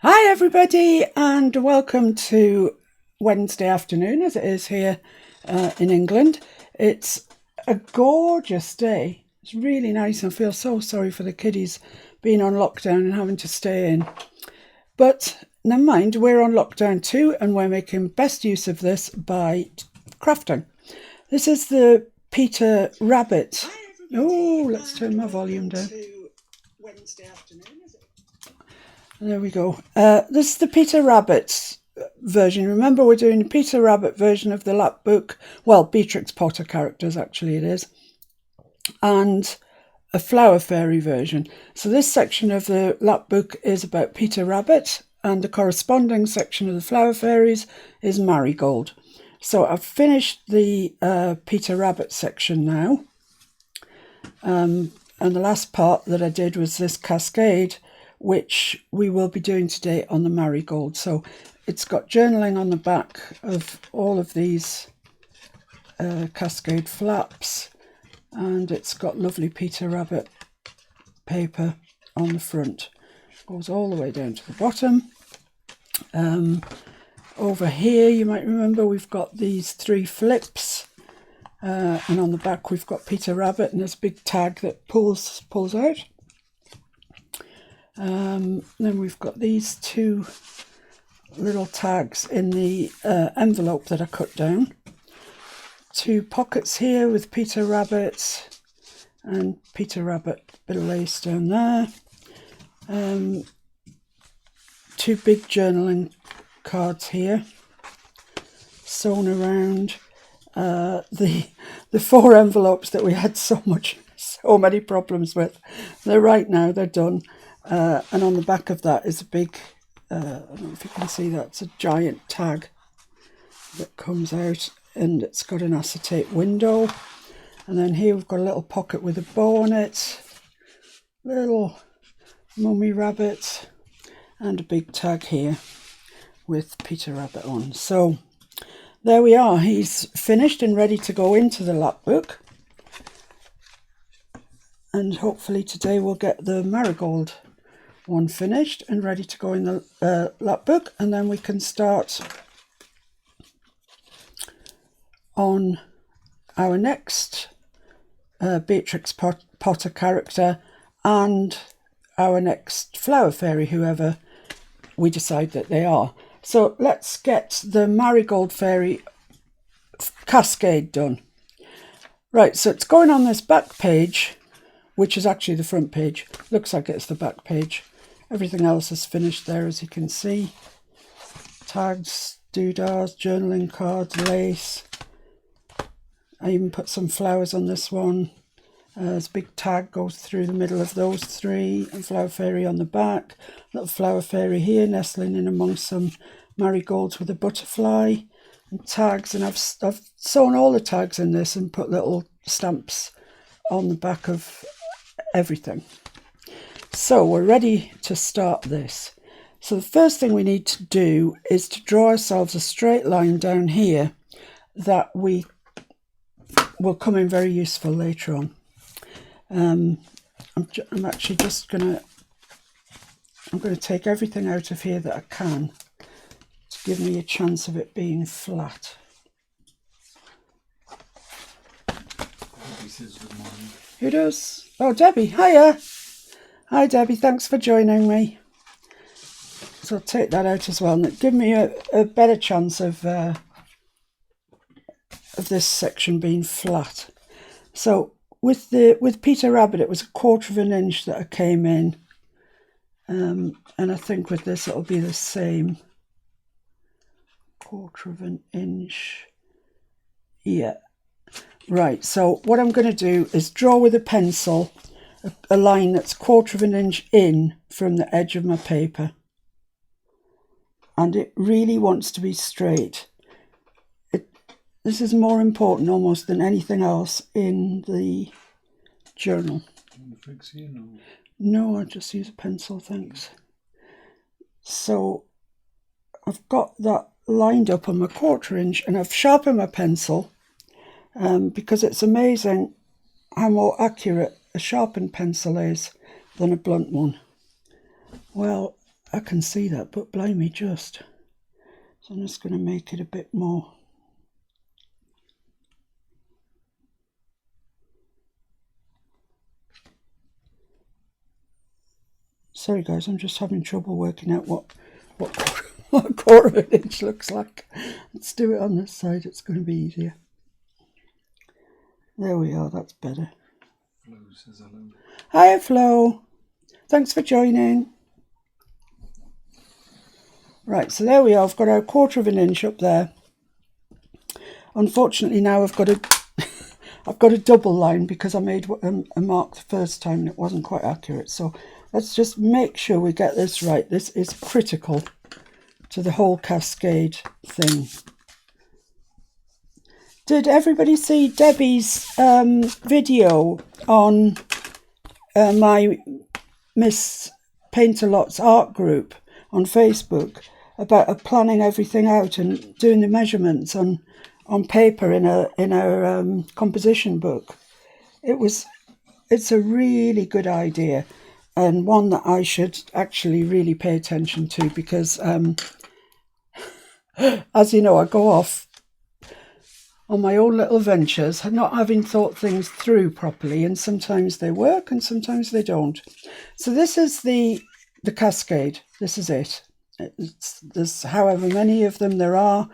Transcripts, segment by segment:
Hi everybody and welcome to Wednesday afternoon as it is here in England. It's a gorgeous day. It's really nice and I feel so sorry for the kiddies being on lockdown and having to stay in. But never mind, we're on lockdown too and we're making best use of this by crafting. This is the Peter Rabbit. Oh, let's turn my volume down. Wednesday afternoon, is it? There we go. This is the Peter Rabbit version. Remember, we're doing the Peter Rabbit version of the lap book. Well, Beatrix Potter characters, actually, it is. And a Flower Fairy version. So this section of the lap book is about Peter Rabbit, and the corresponding section of the Flower Fairies is Marigold. So I've finished the Peter Rabbit section now. And the last part that I did was this cascade, which we will be doing today on the Marigold. So it's got journaling on the back of all of these cascade flaps, and it's got lovely Peter Rabbit paper on the front. Goes all the way down to the bottom. Over here, you might remember, we've got these 3 flips, and on the back we've got Peter Rabbit, and there's a big tag that pulls out. Then we've got these 2 little tags in the envelope that I cut down. 2 pockets here with Peter Rabbit and Peter Rabbit bit of lace down there. 2 big journaling cards here sewn around. The 4 envelopes that we had so many problems with. They're right now, they're done. And on the back of that is a big, I don't know if you can see that, it's a giant tag that comes out, and it's got an acetate window. And then here we've got a little pocket with a bow on it, little mummy rabbit, and a big tag here with Peter Rabbit on. So there we are, he's finished and ready to go into the lap book. And hopefully today we'll get the Marigold one finished and ready to go in the lap book, and then we can start on our next Beatrix Potter character and our next Flower Fairy, whoever we decide that they are. So let's get the Marigold Fairy cascade done. Right, so it's going on this back page, which is actually the front page. Looks like it's the back page. Everything else is finished there, as you can see. Tags, doodahs, journaling cards, lace. I even put some flowers on this one. This big tag goes through the middle of those 3, and Flower Fairy on the back. Little Flower Fairy here, nestling in amongst some marigolds with a butterfly. And tags, and I've sewn all the tags in this and put little stamps on the back of everything. So we're ready to start this. So the first thing we need to do is to draw ourselves a straight line down here that will come in very useful later on. I'm actually just I'm going to take everything out of here that I can to give me a chance of it being flat. Debbie says good morning. Who does? Oh, Debbie, hiya. Hi Debbie, thanks for joining me. So I'll take that out as well, and it'll give me a better chance of this section being flat. So with Peter Rabbit, it was 1/4 inch that I came in, and I think with this it'll be the same. 1/4 inch. Yeah. Right. So what I'm going to do is draw with a pencil a line that's 1/4 inch in from the edge of my paper, and it really wants to be straight. This is more important almost than anything else in the journal. Fix here? No, I just use a pencil, thanks. So I've got that lined up on my 1/4 inch, and I've sharpened my pencil because it's amazing how more accurate a sharpened pencil is than a blunt one. Well, I can see that, but blimey, just. So I'm just going to make it a bit more. Sorry guys, I'm just having trouble working out what a quarter of an inch looks like. Let's do it on this side, it's going to be easier. There we are, that's better. Flo says hello. Hi Flo, thanks for joining. Right, so there we are, I've got our quarter of an inch up there. Unfortunately now I've got a double line because I made a mark the first time and it wasn't quite accurate. So let's just make sure we get this right. This is critical to the whole cascade thing. Did everybody see Debbie's video on my Miss Paintalot's art group on Facebook about planning everything out and doing the measurements on paper in our composition book? It's a really good idea and one that I should actually really pay attention to because as you know, I go off on my own little ventures, not having thought things through properly, and sometimes they work and sometimes they don't. So this is the cascade. This is it. There's however many of them there are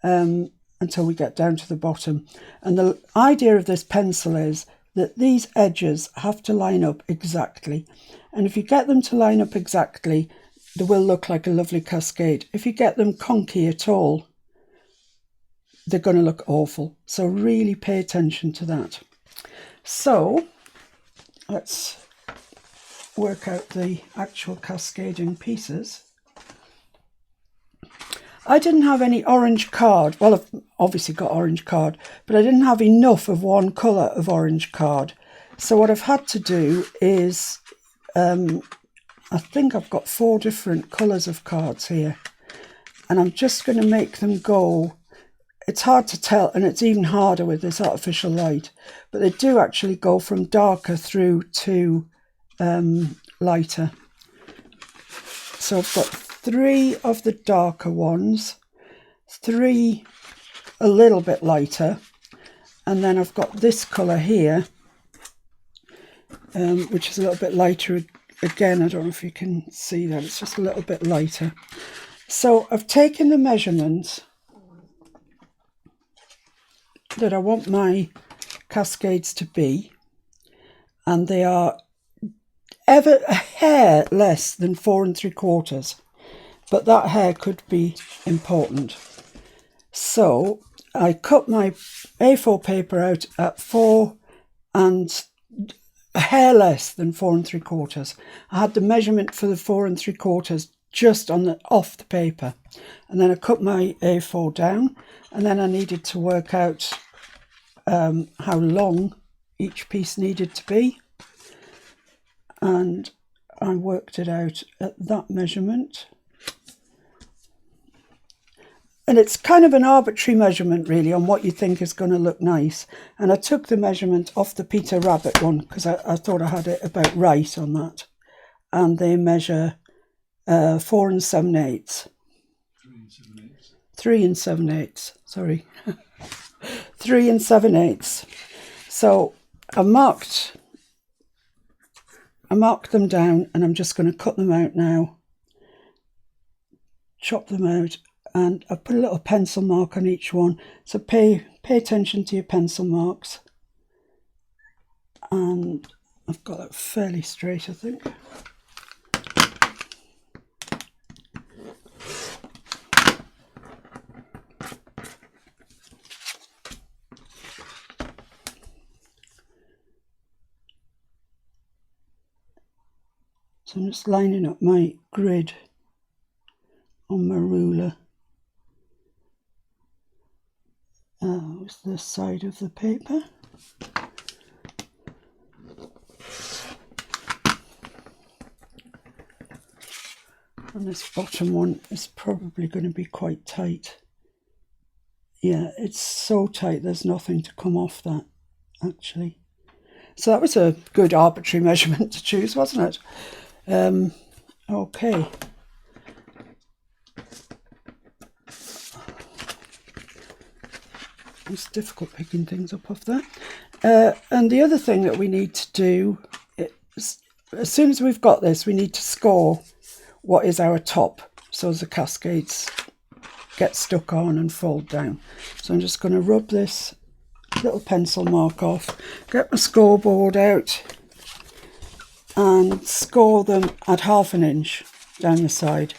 until we get down to the bottom. And the idea of this pencil is that these edges have to line up exactly. And if you get them to line up exactly, they will look like a lovely cascade. If you get them conky at all, they're going to look awful. So really pay attention to that. So let's work out the actual cascading pieces. I didn't have any orange card. Well, I've obviously got orange card, but I didn't have enough of one colour of orange card. So what I've had to do is, I think I've got 4 different colours of cards here. And I'm just going to make them go. It's hard to tell, and it's even harder with this artificial light. But they do actually go from darker through to lighter. So I've got 3 of the darker ones, 3 a little bit lighter, and then I've got this colour here, which is a little bit lighter again. I don't know if you can see that, it's just a little bit lighter. So I've taken the measurements that I want my cascades to be, and they are ever a hair less than 4 3/4. But that hair could be important. So I cut my A4 paper out at 4 and a hair less than 4 3/4. I had the measurement for the 4 3/4 just off the paper. And then I cut my A4 down, and then I needed to work out how long each piece needed to be. And I worked it out at that measurement. And it's kind of an arbitrary measurement really on what you think is going to look nice. And I took the measurement off the Peter Rabbit one because I thought I had it about right on that. And they measure 4 7/8. 3 7/8, sorry. 3 7/8. So I marked them down, and I'm just going to cut them out now. Chop them out. And I've put a little pencil mark on each one. So pay attention to your pencil marks. And I've got that fairly straight, I think. So I'm just lining up my grid on my ruler. It's the side of the paper. And this bottom one is probably going to be quite tight. Yeah, it's so tight there's nothing to come off that, actually. So that was a good arbitrary measurement to choose, wasn't it? Okay. It's difficult picking things up off there. And the other thing that we need to do is, as soon as we've got this, we need to score what is our top, so as the cascades get stuck on and fold down. So I'm just going to rub this little pencil mark off, get my scoreboard out and score them at 1/2 inch down the side.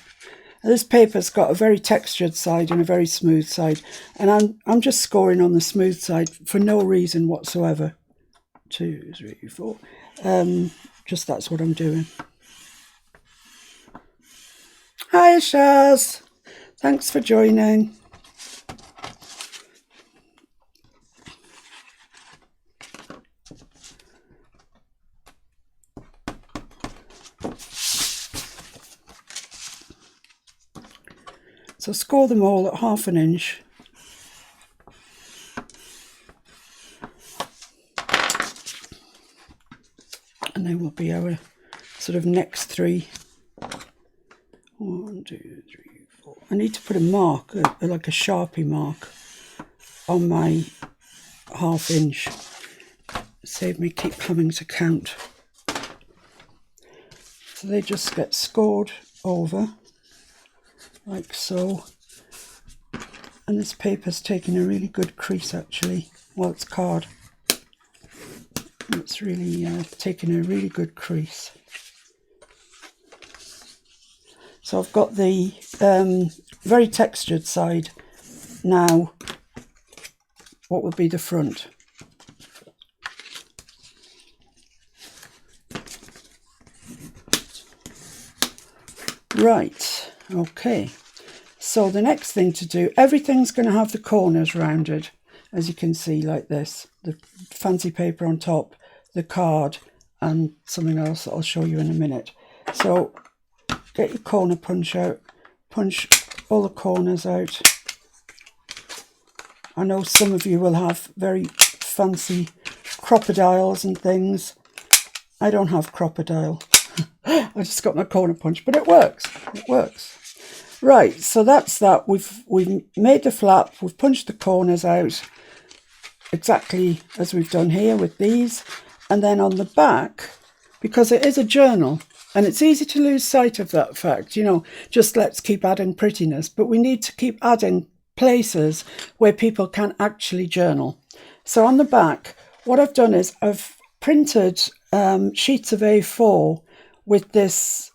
Now, this paper's got a very textured side and a very smooth side, and I'm just scoring on the smooth side for no reason whatsoever. 2, 3, 4. Just that's what I'm doing. Hi Shaz, thanks for joining. So score them all at 1/2 inch. And they will be our sort of next 3. 1, 2, 3, 4. I need to put a mark, like a Sharpie mark, on my 1/2 inch. Save me keep having to count. So they just get scored over, like so. And this paper's taking a really good crease actually. Well, it's card. It's really taking a really good crease. So I've got the very textured side. Now, what would be the front? Right, okay. So the next thing to do, everything's going to have the corners rounded, as you can see, like this. The fancy paper on top, the card, and something else that I'll show you in a minute. So get your corner punch out, punch all the corners out. I know some of you will have very fancy crocodiles and things. I don't have crocodile. I just got my corner punch, but it works. It works. Right, so that's that. We've made the flap, we've punched the corners out exactly as we've done here with these. And then on the back, because it is a journal, and it's easy to lose sight of that fact, you know, just let's keep adding prettiness, but we need to keep adding places where people can actually journal. So on the back, what I've done is I've printed sheets of A4 with this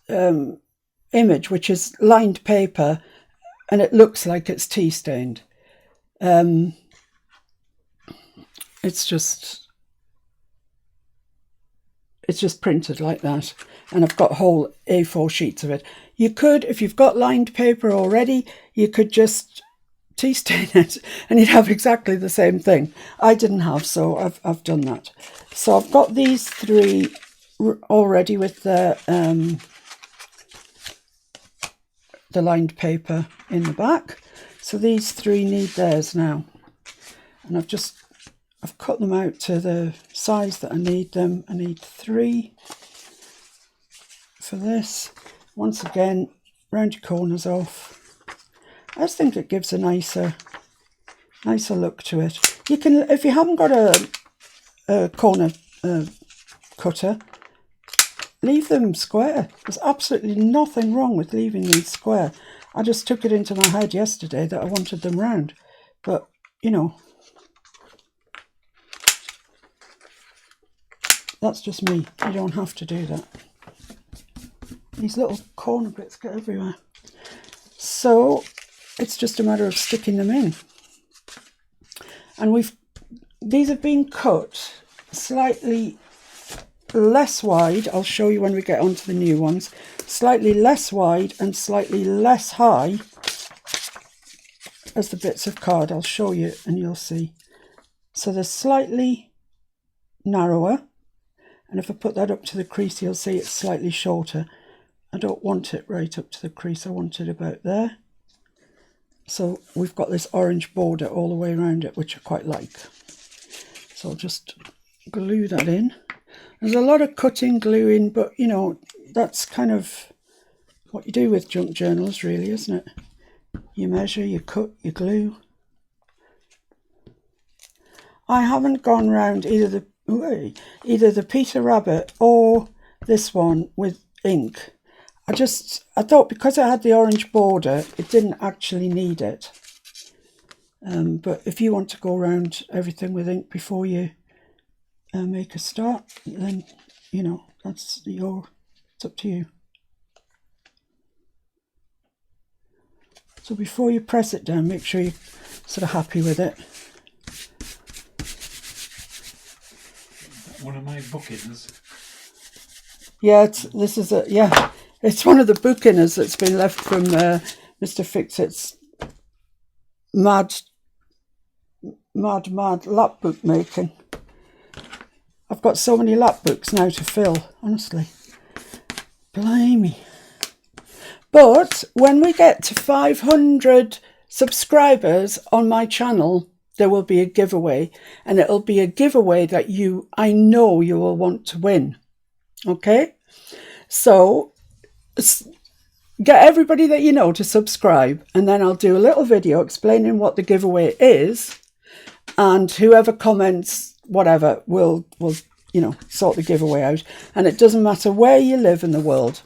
image, which is lined paper, and it looks like it's tea stained. It's just printed like that, and I've got whole A4 sheets of it. You could, if you've got lined paper already, you could just tea stain it and you'd have exactly the same thing. I didn't have, so I've done that. So I've got these 3 already with the lined paper in the back. So these 3 need theirs now, and I've cut them out to the size that I need them. I need 3 for this. Once again, round your corners off. I just think it gives a nicer look to it. You can, if you haven't got a corner cutter, leave them square. There's absolutely nothing wrong with leaving these square. I just took it into my head yesterday that I wanted them round, but you know, that's just me. You don't have to do that. These little corner bits get everywhere. So it's just a matter of sticking them in. And these have been cut slightly less wide. I'll show you when we get onto the new ones. Slightly less wide and slightly less high as the bits of card. I'll show you and you'll see. So they're slightly narrower. And if I put that up to the crease, you'll see it's slightly shorter. I don't want it right up to the crease. I want it about there. So we've got this orange border all the way around it, which I quite like. So I'll just glue that in. There's a lot of cutting, gluing, but you know, that's kind of what you do with junk journals, really, isn't it? You measure, you cut, you glue. I haven't gone round either the Peter Rabbit or this one with ink. I thought because I had the orange border, it didn't actually need it. But if you want to go around everything with ink before you make a start, then, you know, it's up to you. So before you press it down, make sure you're sort of happy with it. One of my bookings. Yeah, it's one of the bookings that's been left from Mr. Fixit's mad lap book making. I've got so many lap books now to fill, honestly. Blimey. But when we get to 500 subscribers on my channel, there will be a giveaway, and it'll be a giveaway that I know you will want to win. Okay? So get everybody that you know to subscribe, and then I'll do a little video explaining what the giveaway is, and whoever comments whatever will sort the giveaway out. And it doesn't matter where you live in the world.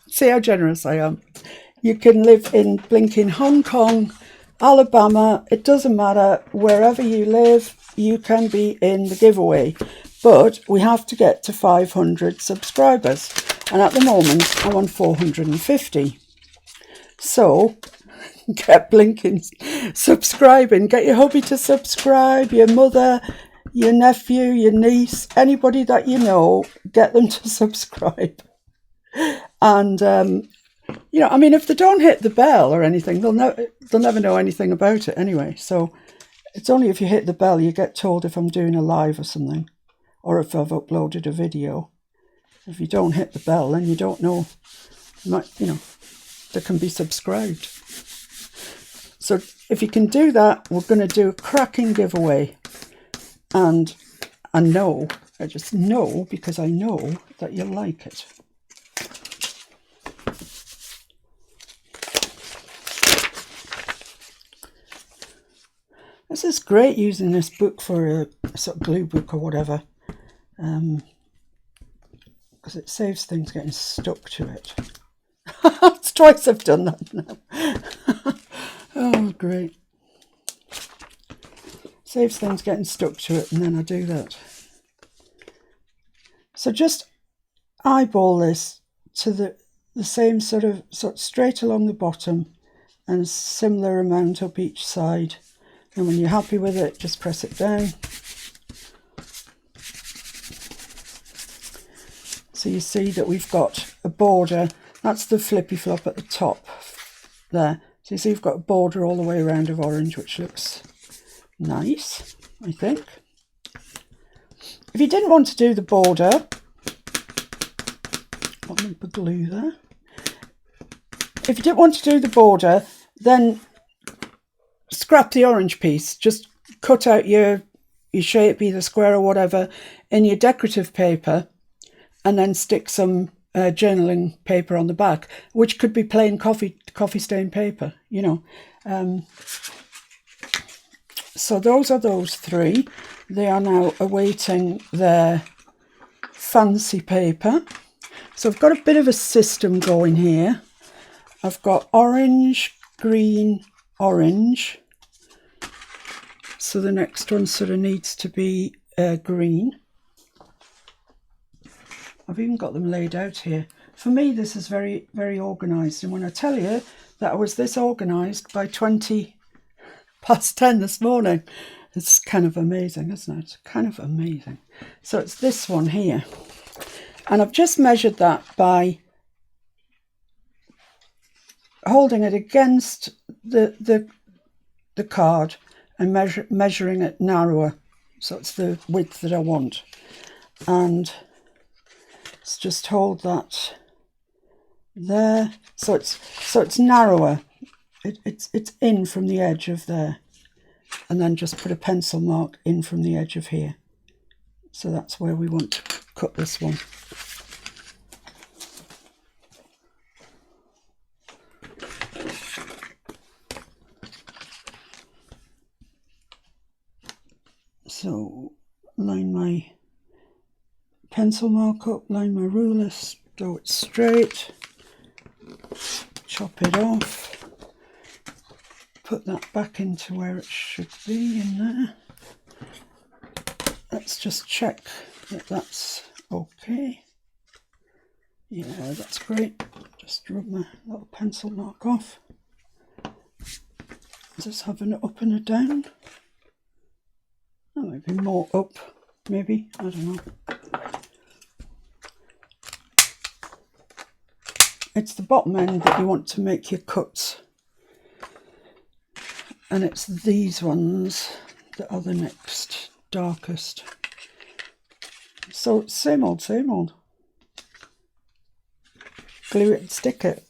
See how generous I am. You can live in blinking Hong Kong, Alabama, it doesn't matter. Wherever you live, you can be in the giveaway. But we have to get to 500 subscribers. And at the moment, I'm on 450. So get blinking subscribing. Get your hubby to subscribe, your mother, your nephew, your niece, anybody that you know, get them to subscribe. And, if they don't hit the bell or anything, they'll never know anything about it anyway. So it's only if you hit the bell you get told if I'm doing a live or something, or if I've uploaded a video. If you don't hit the bell, then you don't know, they can be subscribed. So if you can do that, we're going to do a cracking giveaway. And I just know, because I know that you'll like it. This is great using this book for a sort of glue book or whatever, because it saves things getting stuck to it. It's twice I've done that now. Oh, great. Saves things getting stuck to it, and then I do that. So just eyeball this to the same sort of straight along the bottom, and similar amount up each side. And when you're happy with it, just press it down. So you see that we've got a border. That's the flippy flop at the top there. So you see we've got a border all the way around of orange, which looks nice, I think. If you didn't want to do the border, I'll put the glue there. If you didn't want to do the border, then scrap the orange piece. Just cut out your shape, either square or whatever, in your decorative paper, and then stick some journaling paper on the back, which could be plain coffee stain paper, So those are those three. They are now awaiting their fancy paper. So I've got a bit of a system going here. I've got orange, green, orange. So the next one sort of needs to be green. I've even got them laid out here. For me, this is very, very organised. And when I tell you that I was this organised by 20 past 10 this morning, it's kind of amazing, isn't it? It's kind of amazing. So it's this one here. And I've just measured that by holding it against the card and measuring it narrower. So it's the width that I want. And let's just hold that there. So it's narrower. It's in from the edge of there. And then just put a pencil mark in from the edge of here. So that's where we want to cut this one. So line my pencil mark up, line my ruler, do it straight, chop it off, put that back into where it should be in there. Let's just check that that's okay. Yeah, that's great. Just rub my little pencil mark off. Just have an up and a down. That might be more up, maybe, I don't know. It's the bottom end that you want to make your cuts. And it's these ones that are the next darkest. So same old, same old. Glue it and stick it.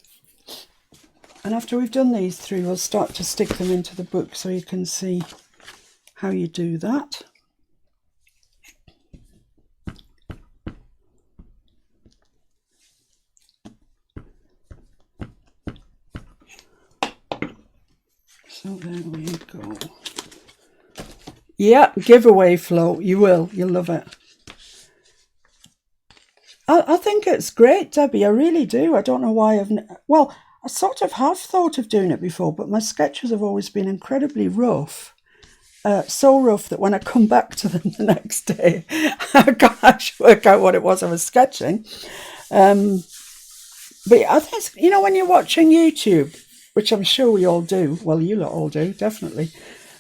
And after we've done these three, we'll start to stick them into the book so you can see how you do that. So there we go. Yeah, giveaway float. You'll love it. I think it's great, Debbie. I really do. I don't know why well, I sort of have thought of doing it before, but my sketches have always been incredibly rough. So rough that when I come back to them the next day, I can't actually work out what it was I was sketching. But I think, when you're watching YouTube, which I'm sure we all do, well, you lot all do, definitely.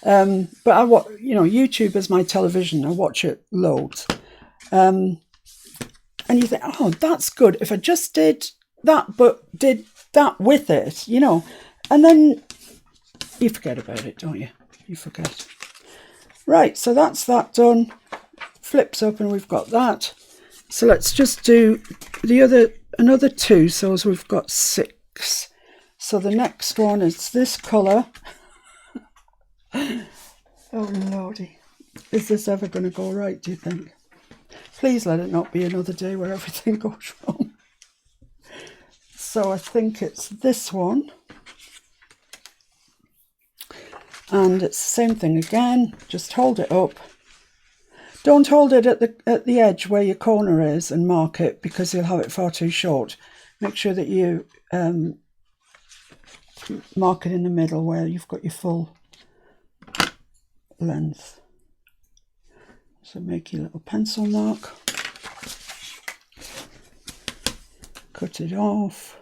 But YouTube is my television. I watch it loads. And you think, oh, that's good. If I just did that, but did that with it, and then you forget about it, don't you? You forget. Right, so that's that done. Flips up and we've got that. So let's just do another two, so as we've got 6. So the next one is this colour. Oh lordy, is this ever going to go right, do you think? Please let it not be another day where everything goes wrong. So I think it's this one. And it's the same thing again, just hold it up. Don't hold it at the edge where your corner is and mark it, because you'll have it far too short. Make sure that you mark it in the middle where you've got your full length. So make your little pencil mark, cut it off.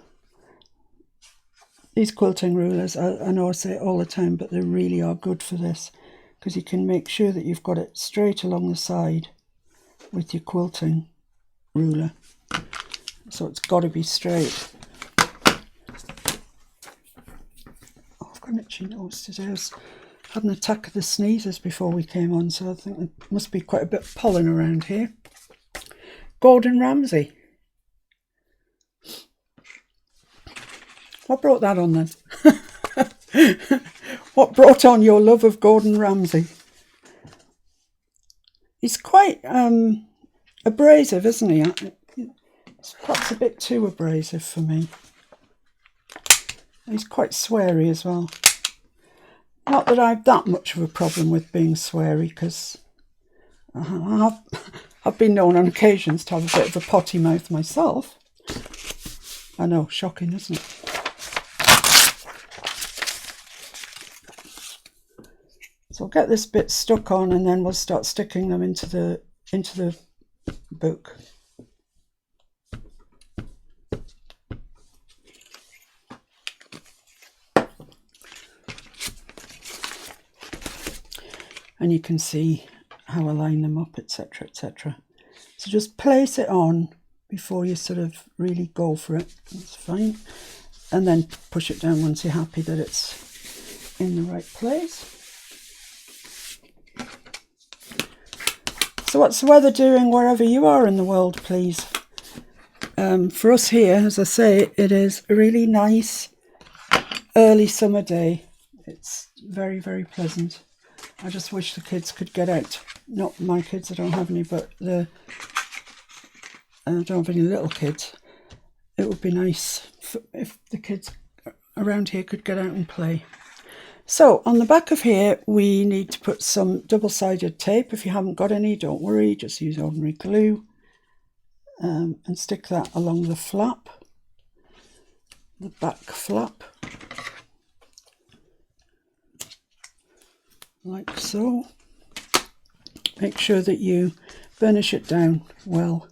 These quilting rulers, I know I say it all the time, but they really are good for this, because you can make sure that you've got it straight along the side with your quilting ruler. So it's got to be straight. Oh, I've got an itchy nose today. I had an attack of the sneezes before we came on, so I think there must be quite a bit of pollen around here. Gordon Ramsay. What brought that on then? What brought on your love of Gordon Ramsay? He's quite abrasive, isn't he? It's perhaps a bit too abrasive for me. He's quite sweary as well. Not that I've that much of a problem with being sweary, because I've been known on occasions to have a bit of a potty mouth myself. I know, shocking, isn't it? So I'll get this bit stuck on, and then we'll start sticking them into the book. And you can see how I line them up, etc., etc. So just place it on before you sort of really go for it. That's fine. And then push it down once you're happy that it's in the right place. So what's the weather doing wherever you are in the world, please? For us here, as I say, it is a really nice early summer day. It's very, very pleasant. I just wish the kids could get out. Not my kids, I don't have any, but I don't have any little kids. It would be nice if the kids around here could get out and play. So on the back of here, we need to put some double-sided tape. If you haven't got any, don't worry, just use ordinary glue and stick that along the flap, the back flap, like so. Make sure that you burnish it down well,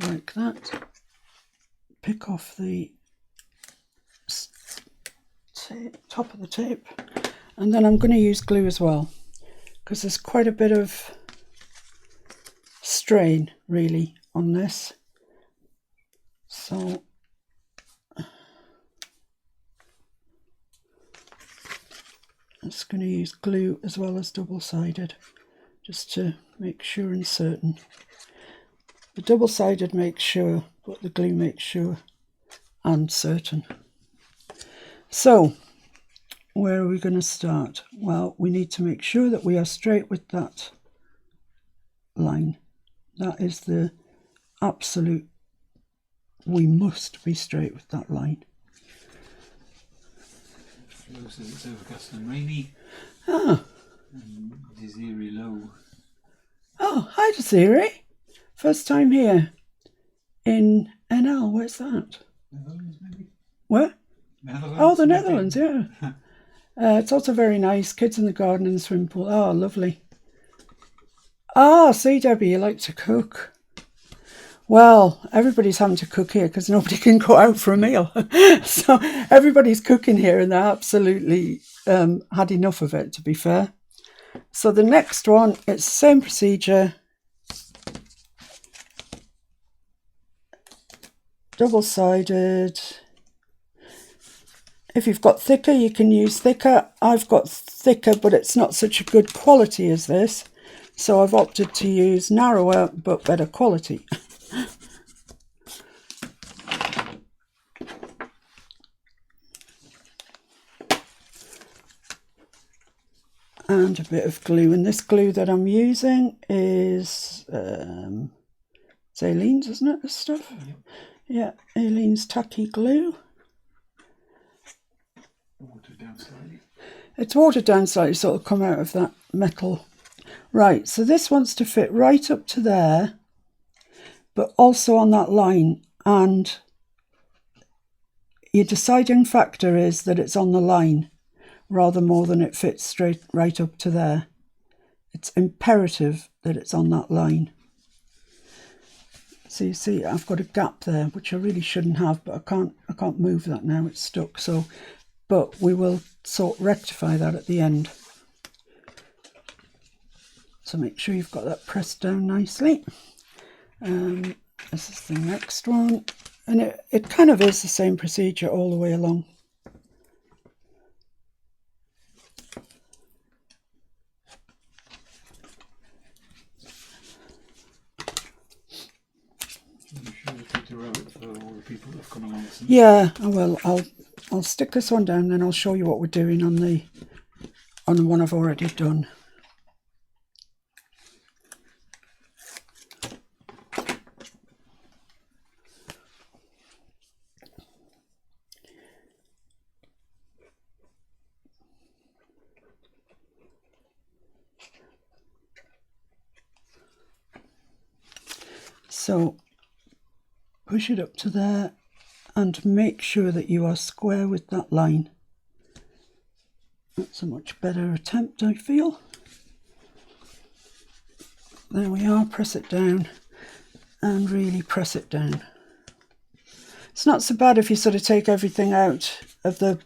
like that. Pick off the top of the tape, and then I'm going to use glue as well, because there's quite a bit of strain really on this. So I'm just going to use glue as well as double-sided, just to make sure and certain. The double-sided makes sure, but the glue makes sure and certain. So where are we going to start? Well, we need to make sure that we are straight with that line. That is the absolute, we must be straight with that line. Flo says it's overcast and rainy. Ah. And Desiree low. Oh, hi Desiree. First time here in NL. Where's that? Netherlands, maybe? Where? Netherlands. Oh, the Netherlands, yeah. It's also very nice. Kids in the garden and the swimming pool. Oh, lovely. Ah, see, Debbie, you like to cook. Well, everybody's having to cook here because nobody can go out for a meal. So everybody's cooking here, and they absolutely had enough of it, to be fair. So the next one, it's the same procedure. Double-sided. If you've got thicker, you can use thicker. I've got thicker, but it's not such a good quality as this. So I've opted to use narrower, but better quality. And a bit of glue. And this glue that I'm using is it's Aleene's, isn't it, this stuff? Yep. Yeah, Aleene's tacky glue. Watered down slightly. It's watered down slightly, so it'll come out of that metal. Right, so this wants to fit right up to there, but also on that line. And your deciding factor is that it's on the line, rather more than it fits straight right up to there. It's imperative that it's on that line. So you see, I've got a gap there, which I really shouldn't have, but I can't move that now. It's stuck. So, but we will rectify that at the end. So make sure you've got that pressed down nicely. This is the next one, and it kind of is the same procedure all the way along. For all the people that have come along since. Yeah, I will. I'll stick this one down, then I'll show you what we're doing on the one I've already done. So push it up to there and make sure that you are square with that line. That's a much better attempt, I feel. There we are, press it down and really press it down. It's not so bad if you sort of take everything out of the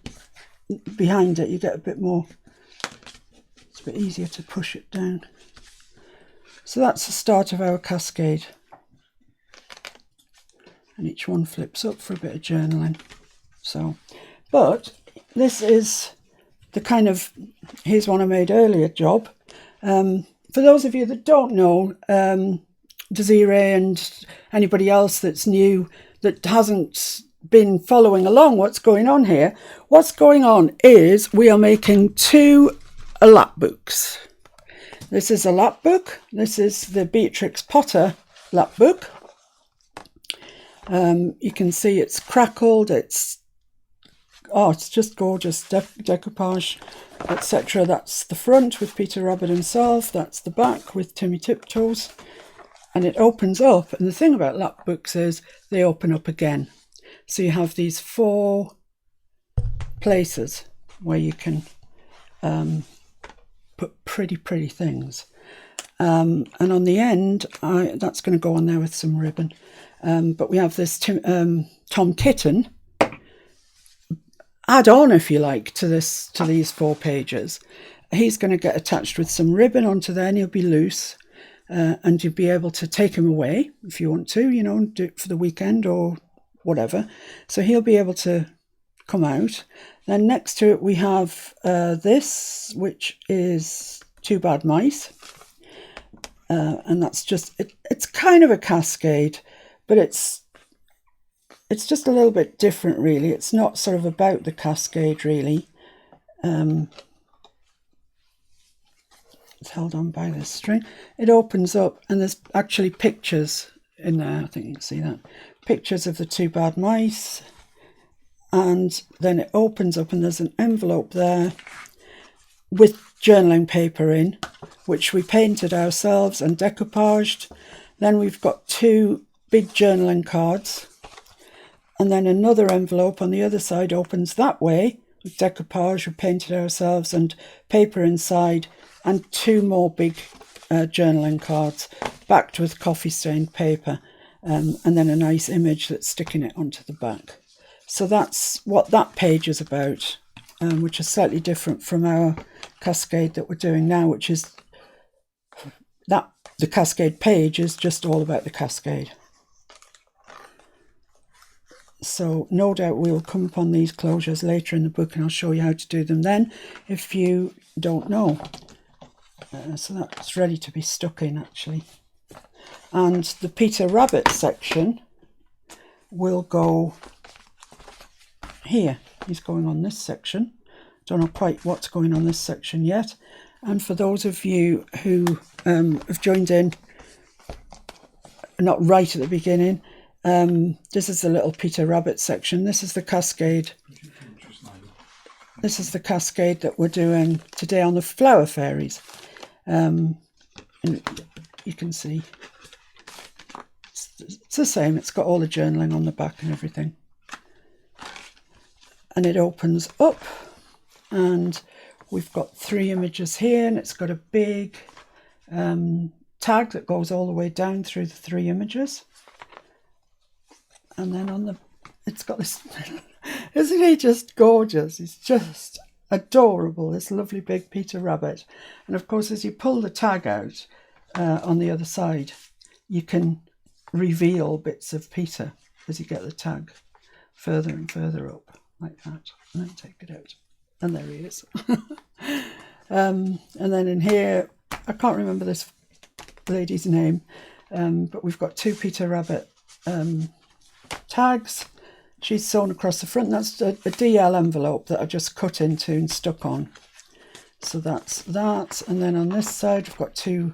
behind it, you get a bit more, it's a bit easier to push it down. So that's the start of our cascade. And each one flips up for a bit of journaling. So, but this is the kind of, here's one I made earlier, job. For those of you that don't know, Desiree and anybody else that's new, that hasn't been following along what's going on here, what's going on is we are making two lap books. This is a lap book. This is the Beatrix Potter lap book. You can see it's crackled, it's oh, it's just gorgeous. Decoupage, etc. That's the front with Peter Rabbit himself. That's the back with Timmy Tiptoes. And it opens up. And the thing about lap books is they open up again. So you have these 4 places where you can put pretty things. And on the end, that's going to go on there with some ribbon. But we have this Tom Kitten add on, if you like, to these 4 pages. He's going to get attached with some ribbon onto there, and he'll be loose, and you'll be able to take him away if you want to, you know, and do it for the weekend or whatever. So he'll be able to come out. Then next to it we have this, which is Two Bad Mice, and that's just it's kind of a cascade, but it's just a little bit different, really. It's not sort of about the cascade, really. It's held on by this string. It opens up, and there's actually pictures in there. I think you can see that. Pictures of the 2 bad mice. And then it opens up, and there's an envelope there with journaling paper in, which we painted ourselves and decoupaged. Then we've got 2 big journaling cards. And then another envelope on the other side opens that way with decoupage. We painted ourselves and paper inside, and 2 more big journaling cards backed with coffee stained paper, and then a nice image that's sticking it onto the back. So that's what that page is about, which is slightly different from our cascade that we're doing now, which is that the cascade page is just all about the cascade. So no doubt we will come upon these closures later in the book, and I'll show you how to do them then if you don't know. So that's ready to be stuck in, actually. And the Peter Rabbit section will go here. He's going on this section. Don't know quite what's going on this section yet. And for those of you who have joined in not right at the beginning, this is the little Peter Rabbit section. This is the cascade. This is the cascade that we're doing today on the flower fairies. And you can see it's the same. It's got all the journaling on the back and everything. And it opens up, and we've got 3 images here, and it's got a big tag that goes all the way down through the 3 images. And then it's got this, isn't he just gorgeous? He's just adorable, this lovely big Peter Rabbit. And of course, as you pull the tag out on the other side, you can reveal bits of Peter as you get the tag further and further up, like that. And then take it out. And there he is. And then in here, I can't remember this lady's name, but we've got 2 Peter Rabbit tags. She's sewn across the front. That's a DL envelope that I just cut into and stuck on. So that's that. And then on this side, we've got 2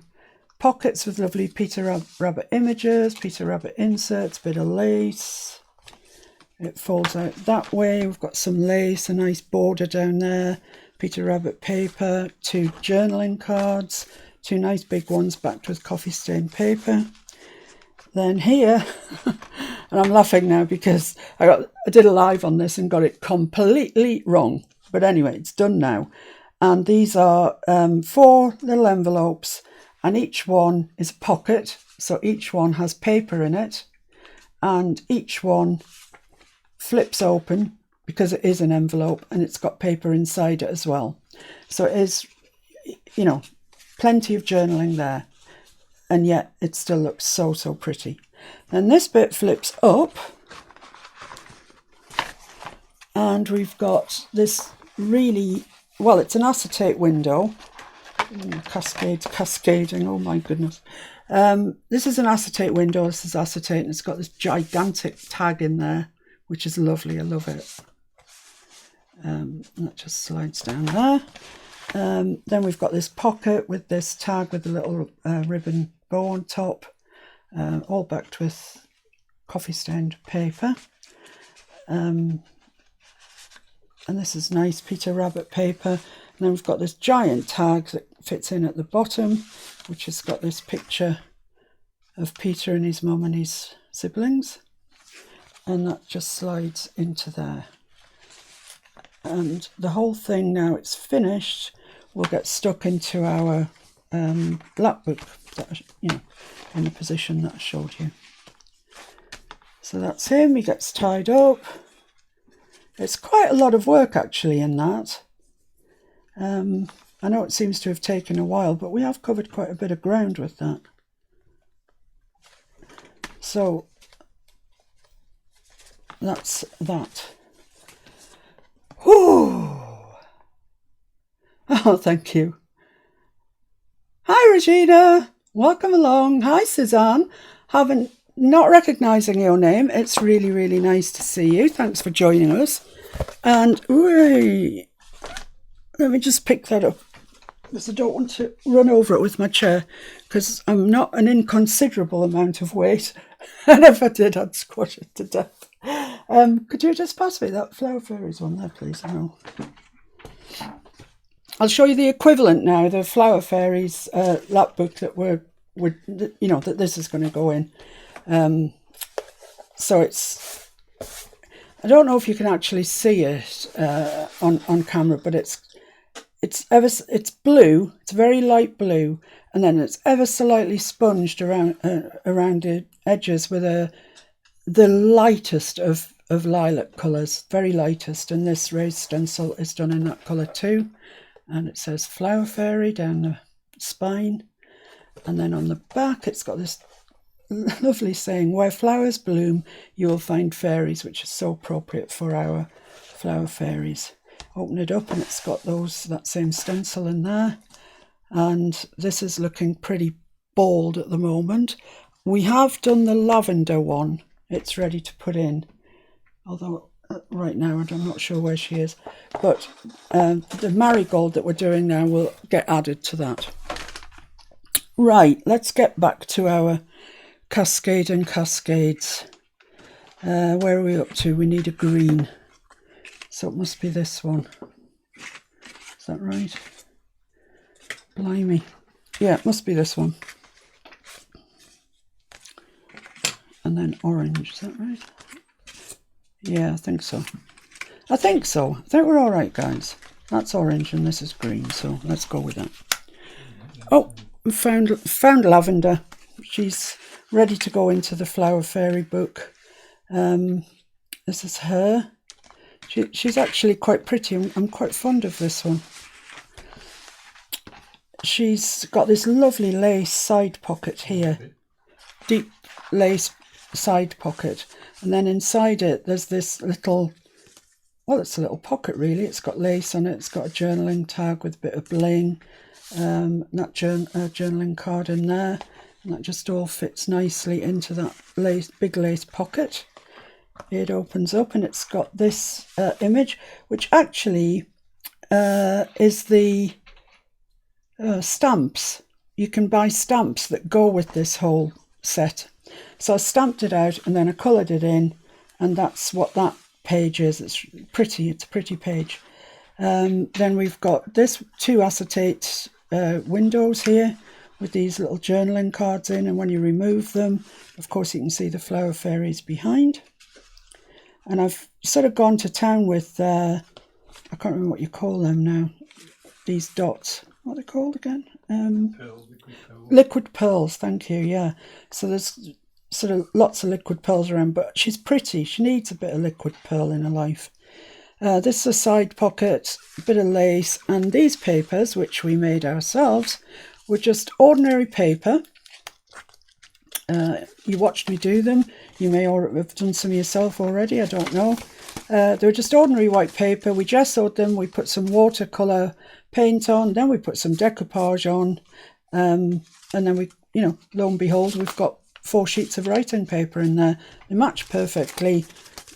pockets with lovely Peter Rabbit images, Peter Rabbit inserts, bit of lace. It folds out that way. We've got some lace, a nice border down there, Peter Rabbit paper, 2 journaling cards, 2 nice big ones backed with coffee stained paper. Then here, and I'm laughing now because I did a live on this and got it completely wrong. But anyway, it's done now. And these are 4 little envelopes, and each one is a pocket. So each one has paper in it, and each one flips open because it is an envelope, and it's got paper inside it as well. So it is, you know, plenty of journaling there. And yet it still looks so pretty. And this bit flips up, and we've got this really, well, it's an acetate window. Cascading, oh my goodness. This is an acetate window. This is acetate, and it's got this gigantic tag in there, which is lovely. I love it. That just slides down there. Then we've got this pocket with this tag with a little ribbon bow on top, all backed with coffee stained paper. And this is nice Peter Rabbit paper. And then we've got this giant tag that fits in at the bottom, which has got this picture of Peter and his mum and his siblings. And that just slides into there. And the whole thing, now it's finished, will get stuck into our lap book, that, you know, in the position that I showed you. So that's him, he gets tied up. It's quite a lot of work actually in that. I know it seems to have taken a while, but we have covered quite a bit of ground with that. So that's that. Whew. Oh, thank you. Hi, Regina. Welcome along. Hi, Suzanne. Not recognising your name. It's really, really nice to see you. Thanks for joining us. And let me just pick that up, because I don't want to run over it with my chair, because I'm not an inconsiderable amount of weight. And if I did, I'd squash it to death. Could you just pass me that Flower Fairies one there, please? I'll show you the equivalent now, the Flower Fairies lap book that that this is going to go in. So it's, I don't know if you can actually see it on camera, but it's blue. It's very light blue, and then it's ever so lightly sponged around the edges with the lightest of lilac colours, very lightest. And this raised stencil is done in that colour too. And it says Flower Fairy down the spine, and then on the back it's got this lovely saying, "Where flowers bloom, you will find fairies," which is so appropriate for our Flower Fairies. Open it up and it's got that same stencil in there. And this is looking pretty bold at the moment. We have done the lavender one. It's ready to put in, although right now I'm not sure where she is. But the marigold that we're doing now will get added to that. Right, let's get back to our cascade and cascades. Where are we up to? We need a green. So it must be this one. Is that right? Blimey. Yeah, it must be this one. And then orange, is that right? Yeah, I think so. I think we're all right, guys. That's orange and this is green, so let's go with that. Oh, found lavender. She's ready to go into the Flower Fairy book. This is her. She's actually quite pretty. I'm quite fond of this one. She's got this lovely lace side pocket here. Deep lace side pocket. And then inside it, there's this little, well, it's a little pocket really. It's got lace on it. It's got a journaling tag with a bit of bling. That journaling card in there. And that just all fits nicely into that big lace pocket. It opens up and it's got this image, which actually is the stamps. You can buy stamps that go with this whole set. So I stamped it out and then I coloured it in, and that's what that page is. It's pretty. It's a pretty page. Then we've got this 2 acetate windows here with these little journaling cards in, and when you remove them, of course, you can see the Flower Fairies behind. And I've sort of gone to town with, I can't remember what you call them now, these dots. What are they called again? Liquid pearls, thank you, yeah. So there's sort of lots of liquid pearls around, but she's pretty. She needs a bit of liquid pearl in her life. This is a side pocket, a bit of lace, and these papers, which we made ourselves, were just ordinary paper. You watched me do them. You may have done some yourself already, I don't know. They were just ordinary white paper. We gessoed them, we put some watercolour paint on, then we put some decoupage on, and then we, lo and behold, we've got 4 sheets of writing paper in there. They match perfectly.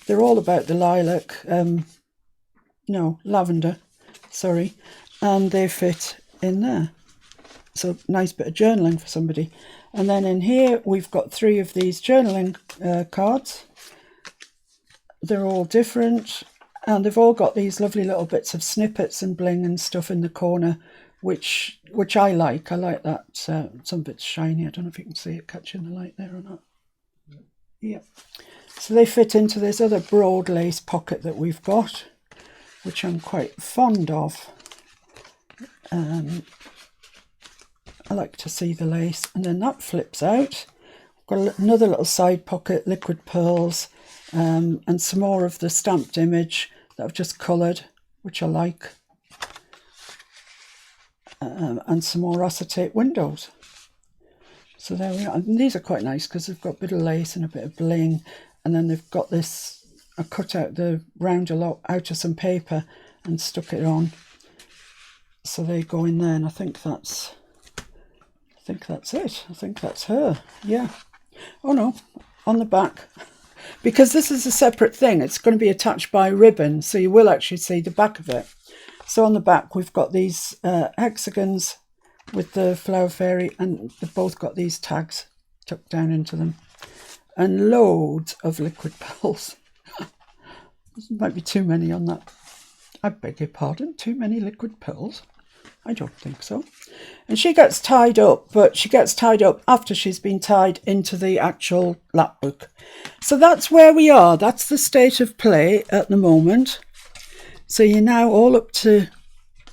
They're all about the lilac, lavender, sorry, and they fit in there. So nice bit of journaling for somebody. And then in here we've got 3 of these journaling cards. They're all different. And they've all got these lovely little bits of snippets and bling and stuff in the corner, which I like. I like that. Some bits shiny. I don't know if you can see it catching the light there or not. Yeah. So they fit into this other broad lace pocket that we've got, which I'm quite fond of. I like to see the lace, and then that flips out. Got another little side pocket, liquid pearls, and some more of the stamped image that I've just coloured, which I like, and some more acetate windows. So there we are. And these are quite nice because they've got a bit of lace and a bit of bling, and then they've got this. I cut out the round a lot out of some paper and stuck it on, so they go in there. And I think that's it. I think that's her. Yeah. Oh no, on the back. Because this is a separate thing, it's going to be attached by ribbon, so you will actually see the back of it. So on the back we've got these hexagons with the flower fairy, and they've both got these tags tucked down into them. And loads of liquid pearls. There might be too many on that. I beg your pardon, too many liquid pearls? I don't think so. And she gets tied up, but she gets tied up after she's been tied into the actual lap book. So that's where we are. That's the state of play at the moment. So you're now all up to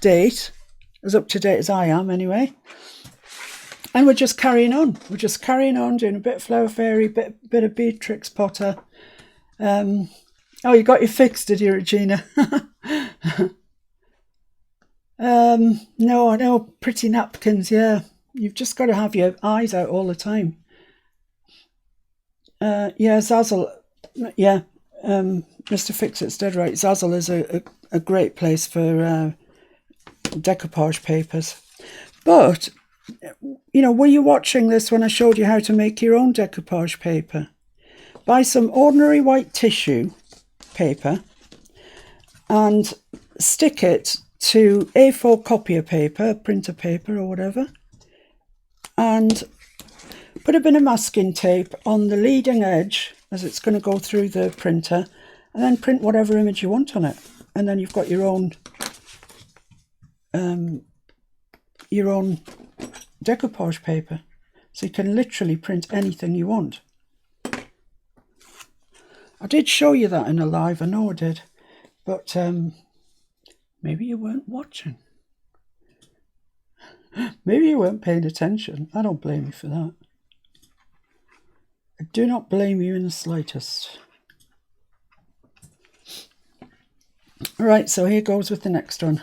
date, as up to date as I am anyway. And we're just carrying on. We're just carrying on, doing a bit of Flower Fairy, bit of Beatrix Potter. Oh, you got your fix, did you, Regina? No, pretty napkins, yeah. You've just got to have your eyes out all the time. Yeah, Zazzle, yeah, Mr. Fix-It's dead right. Zazzle is a great place for decoupage papers. But, you know, were you watching this when I showed you how to make your own decoupage paper? Buy some ordinary white tissue paper and stick it to A4 copier paper, printer paper or whatever, and put a bit of masking tape on the leading edge as it's going to go through the printer, and then print whatever image you want on it, and then you've got your own decoupage paper, so you can literally print anything you want. I did show you that in a live, I know I did, but maybe you weren't watching. Maybe you weren't paying attention. I don't blame you for that. I do not blame you in the slightest. Right, so here goes with the next one.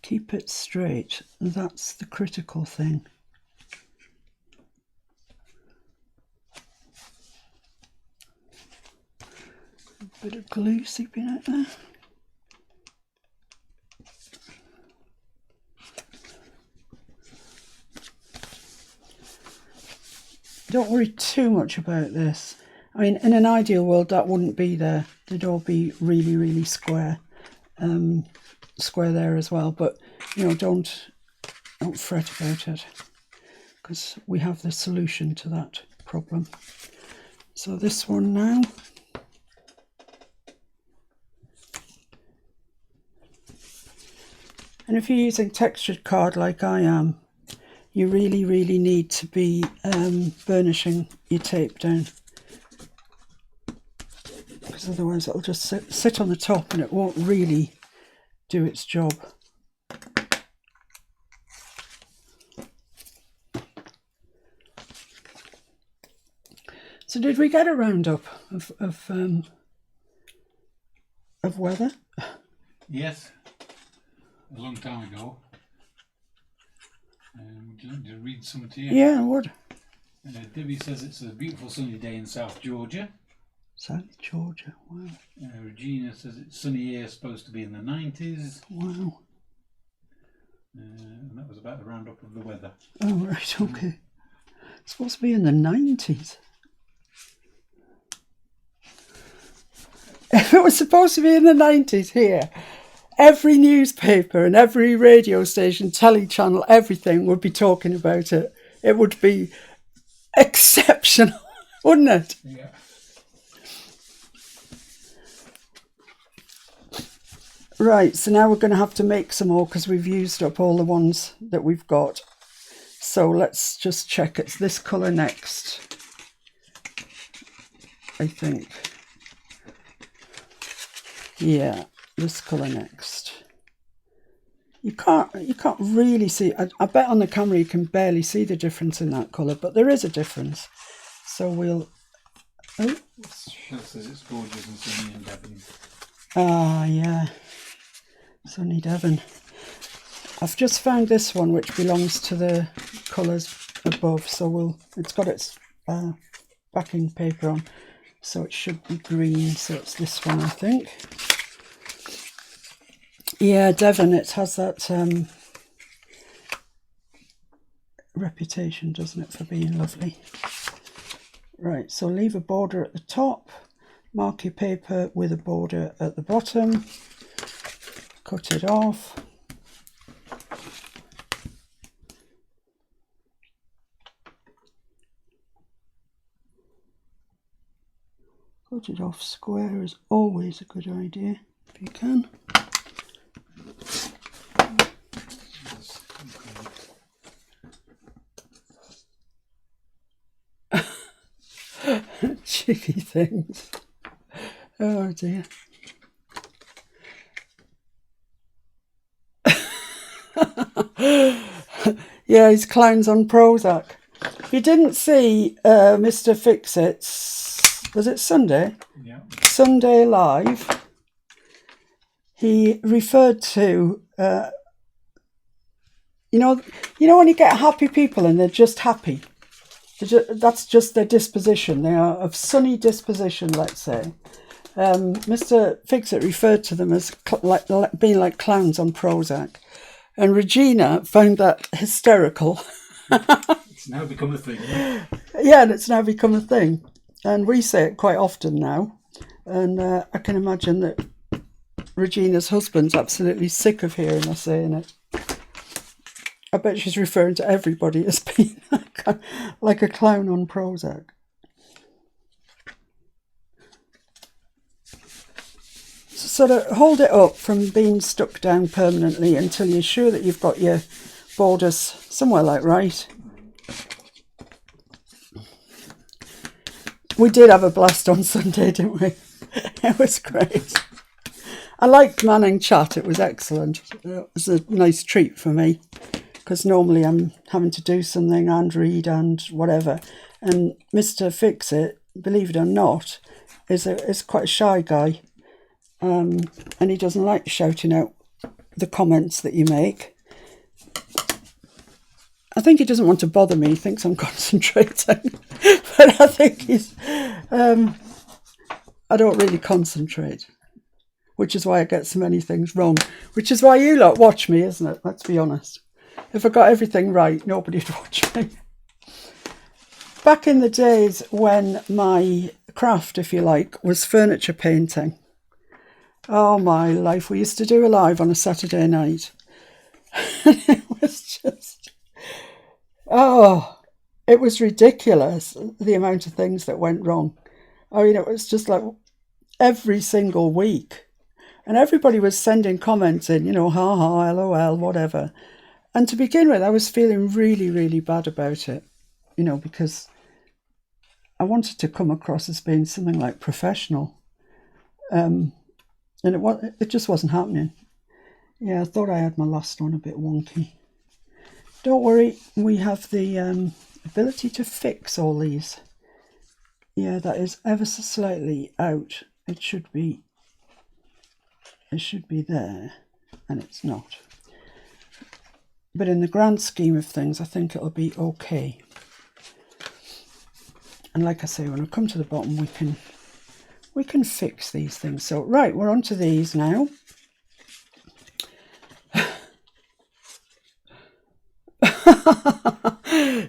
Keep it straight. That's the critical thing. A bit of glue seeping out there. Don't worry too much about this. I mean, in an ideal world, that wouldn't be there. They'd all be really, really square. Square there as well. But, you know, don't fret about it, because we have the solution to that problem. So this one now. And if you're using textured card like I am, you really, really need to be burnishing your tape down, because otherwise it'll just sit on the top and it won't really do its job. So did we get a roundup of weather? Yes, a long time ago. Would you like to read some to you? Yeah, I would. Debbie says it's a beautiful sunny day in South Georgia. South Georgia, wow. Regina says it's sunny here, supposed to be in the 90s. Wow. And that was about the roundup of the weather. Oh, right, okay. It's supposed to be in the 90s. If it was supposed to be in the 90s here, every newspaper and every radio station, telly channel, everything would be talking about it. It would be exceptional, wouldn't it? Yeah. Right, so now we're going to have to make some more because we've used up all the ones that we've got. So let's just check it's this colour next, I think. Yeah, this colour next. You can't really see. I bet on the camera you can barely see the difference in that colour, but there is a difference. So we'll. Oh. Shell says it's gorgeous and sunny in Devon. Ah, yeah. Sunny Devon. I've just found this one which belongs to the colours above, so it's got its backing paper on, so it should be green, so it's this one I think. Yeah, Devon, it has that reputation, doesn't it, for being lovely. Right, so leave a border at the top, mark your paper with a border at the bottom, cut it off. Cut it off square is always a good idea, if you can. Cheeky things. Oh dear. Yeah, he's clowns on Prozac. If you didn't see Mr. Fix-It's, was it Sunday? Yeah. Sunday Live, he referred to, you know when you get happy people and they're just happy. That's just their disposition. They are of sunny disposition, let's say. Mr. Fix-It referred to them as being like clowns on Prozac. And Regina found that hysterical. It's now become a thing. Yeah, and it's now become a thing. And we say it quite often now. And I can imagine that Regina's husband's absolutely sick of hearing us saying it. I bet she's referring to everybody as being like a clown on Prozac. So sort of hold it up from being stuck down permanently until you're sure that you've got your borders somewhere like right. We did have a blast on Sunday, didn't we? It was great. I liked manning chat. It was excellent. It was a nice treat for me, because normally I'm having to do something and read and whatever. And Mr. Fix-It, believe it or not, is quite a shy guy. And he doesn't like shouting out the comments that you make. I think he doesn't want to bother me. He thinks I'm concentrating. But I think he's... I don't really concentrate, which is why I get so many things wrong. Which is why you lot watch me, isn't it? Let's be honest. If I got everything right, nobody'd watch me. Back in the days when my craft, if you like, was furniture painting. Oh, my life. We used to do a live on a Saturday night. It was just... Oh, it was ridiculous, the amount of things that went wrong. I mean, it was just like every single week. And everybody was sending comments in, ha ha, lol, whatever. And to begin with, I was feeling really, really bad about it, because I wanted to come across as being something like professional. And it just wasn't happening. Yeah, I thought I had my last one a bit wonky. Don't worry, we have the ability to fix all these. Yeah, that is ever so slightly out. It should be there, and it's not. But in the grand scheme of things, I think it'll be okay. And like I say, when I come to the bottom, we can fix these things. So right, we're on to these now.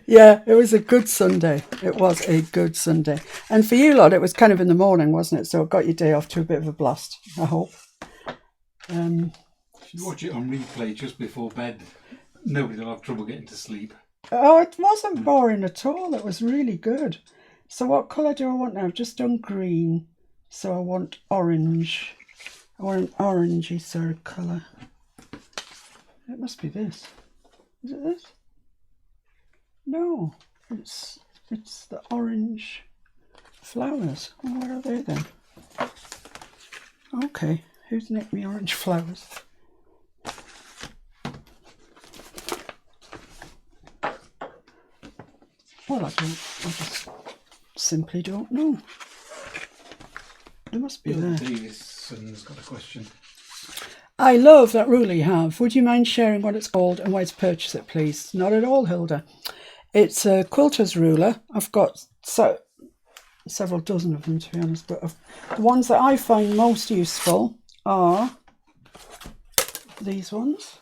Yeah, it was a good Sunday. It was a good Sunday. And for you lot, it was kind of in the morning, wasn't it? So it got your day off to a bit of a blast, I hope. If you watch it on replay just before bed, nobody will have trouble getting to sleep. Oh, it wasn't boring at all. It was really good. So what colour do I want now? I've just done green. So I want orange. I want an orangey sort of colour. It must be this. Is it this? No, it's the orange flowers. Oh, what are they then? Okay, who's nicked me orange flowers? Well, I just simply don't know. It must be there. Davison's got a question. I love that ruler you have. Would you mind sharing what it's called and where to purchase it, please? Not at all, Hilda. It's a quilter's ruler. I've got several dozen of them, to be honest, but the ones that I find most useful are these ones.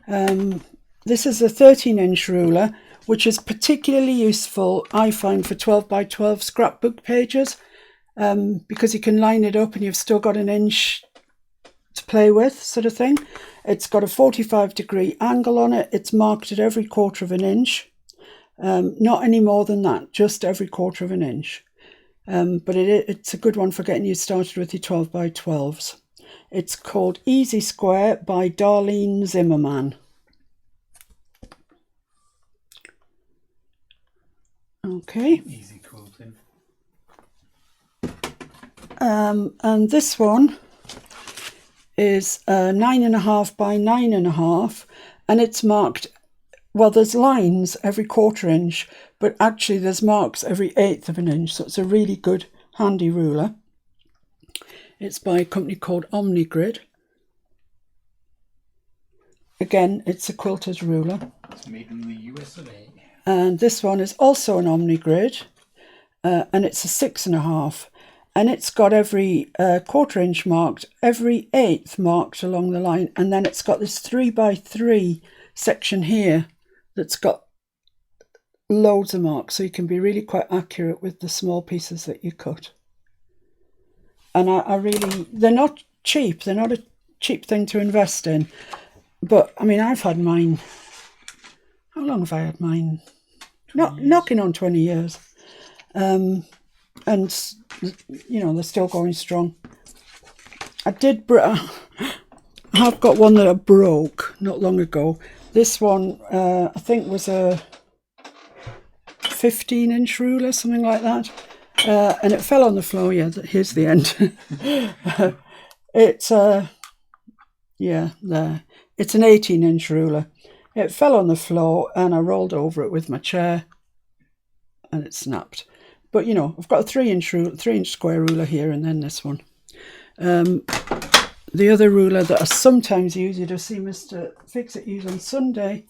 This is a 13-inch ruler, which is particularly useful, I find, for 12 by 12 scrapbook pages, because you can line it up and you've still got an inch to play with, sort of thing. It's got a 45-degree angle on it. It's marked at every quarter of an inch. Not any more than that, just every quarter of an inch. But it's a good one for getting you started with your 12 by 12s. It's called Easy Square by Darlene Zimmerman. Okay. Easy quilting. And this one is 9.5 by 9.5, and it's marked, well, there's lines every quarter inch, but actually there's marks every 1/8 of an inch, so it's a really good, handy ruler. It's by a company called Omnigrid. Again, it's a quilter's ruler. It's made in the US of A. And this one is also an Omnigrid, and it's a 6.5. And it's got every quarter inch marked, every 1/8 marked along the line, and then it's got this 3 by 3 section here that's got loads of marks, so you can be really quite accurate with the small pieces that you cut. And I really, they're not cheap. They're not a cheap thing to invest in. But I mean, I've had mine. How long have I had mine? Knocking on 20 years. And you know, they're still going strong. I've got one that I broke not long ago. This one, I think, was a 15-inch ruler, something like that. And it fell on the floor. Yeah, here's the end. It's yeah, there. It's an 18-inch ruler. It fell on the floor and I rolled over it with my chair and it snapped. But you know, I've got a 3-inch square ruler here, and then this one. The other ruler that I sometimes use, you'd have seen Mr. Fix-It use on Sunday,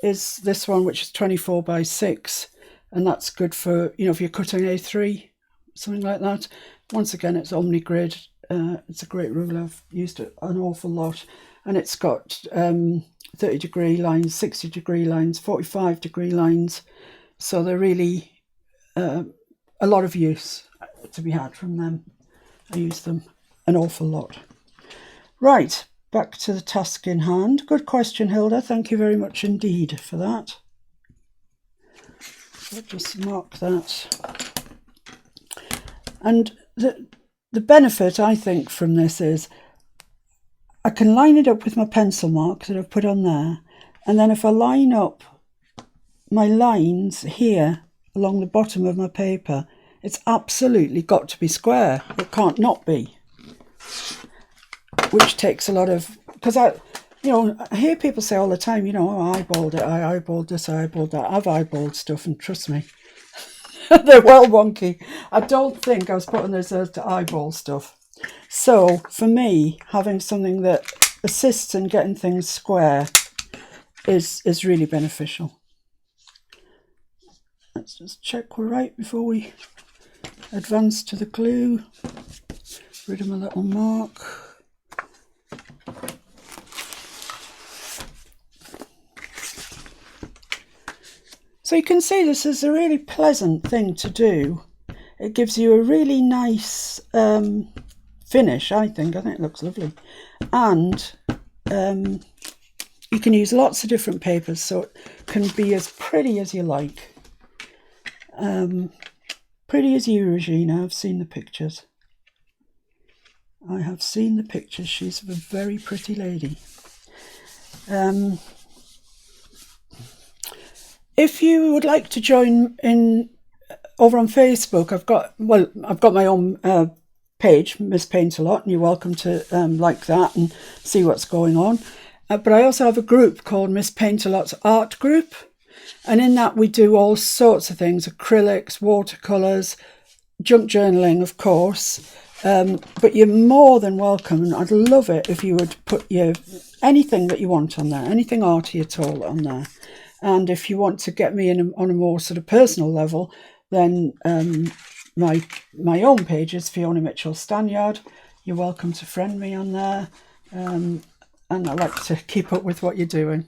is this one, which is 24 by 6, and that's good for, you know, if you're cutting A3, something like that. Once again, it's Omnigrid. It's a great ruler. I've used it an awful lot, and it's got 30-degree lines, 60-degree lines, 45-degree lines, so they're really a lot of use to be had from them. I use them an awful lot. Right, back to the task in hand. Good question, Hilda. Thank you very much indeed for that. I'll just mark that. And the benefit, I think, from this is I can line it up with my pencil mark that I've put on there, and then if I line up my lines here along the bottom of my paper, it's absolutely got to be square. It can't not be. Which takes a lot of, because I hear people say all the time, you know, oh, I eyeballed it, I eyeballed this, I eyeballed that. I've eyeballed stuff, and trust me, they're well wonky. I don't think I was put on this earth to eyeball stuff. So for me, having something that assists in getting things square is really beneficial. Let's just check we're right before we advance to the glue. Rid of my little mark. So you can see this is a really pleasant thing to do. It gives you a really nice finish, I think. I think it looks lovely. And you can use lots of different papers, so it can be as pretty as you like. Pretty as you, Regina. I've seen the pictures. I have seen the pictures. She's a very pretty lady. If you would like to join in over on Facebook, I've got my own page, Miss Paintalot, and you're welcome to like that and see what's going on. But I also have a group called Miss Paintalot's Art Group, and in that we do all sorts of things: acrylics, watercolours, junk journaling, of course. But you're more than welcome, and I'd love it if you would put anything that you want on there, anything arty at all on there. And if you want to get me in on a more sort of personal level, then my own page is Fiona Mitchell Stanyard. You're welcome to friend me on there, and I like to keep up with what you're doing.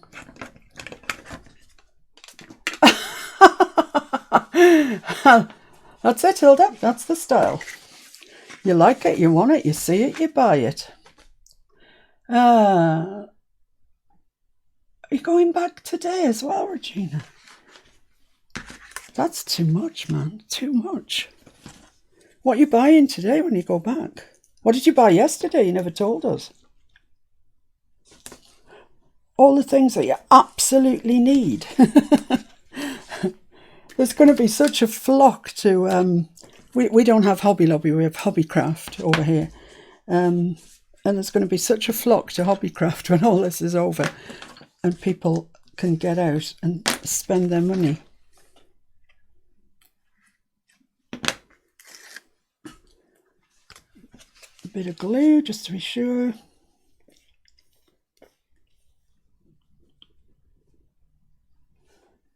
That's it, Hilda. That's the style. You like it, you want it, you see it, you buy it. Are you going back today as well, Regina? That's too much, man. Too much. What are you buying today when you go back? What did you buy yesterday? You never told us. All the things that you absolutely need. There's going to be such a flock to... We don't have Hobby Lobby, we have Hobbycraft over here. And there's going to be such a flock to Hobbycraft when all this is over and people can get out and spend their money. A bit of glue just to be sure.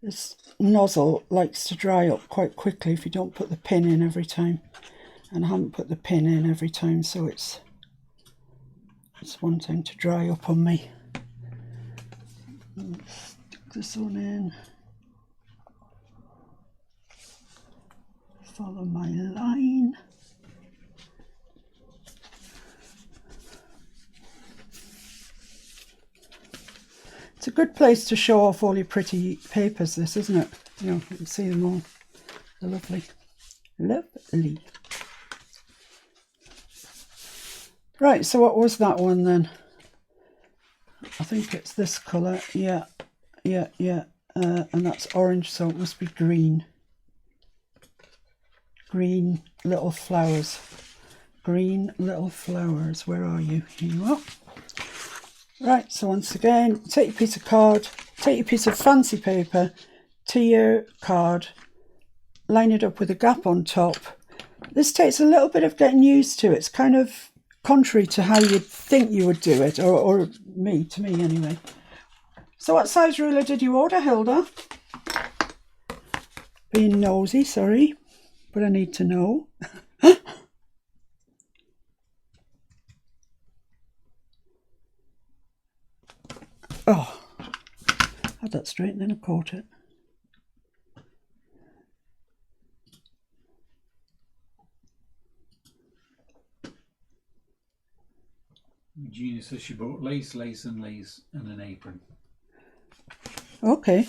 This nozzle likes to dry up quite quickly if you don't put the pin in every time. And I haven't put the pin in every time, so it's wanting to dry up on me. Stick this one in. Follow my line. It's a good place to show off all your pretty papers, this, isn't it? You can see them all. They're lovely. Lovely. Right, so what was that one then? I think it's this colour. Yeah. And that's orange, so it must be green. Green little flowers. Green little flowers. Where are you? Here you are. Right, so once again, take your piece of card, take your piece of fancy paper to your card, line it up with a gap on top. This takes a little bit of getting used to. It's kind of contrary to how you'd think you would do it, or to me anyway. So what size ruler did you order, Hilda? Being nosy, sorry, but I need to know. Oh, had that straight and then I caught it. Gina says she bought lace, and an apron. Okay.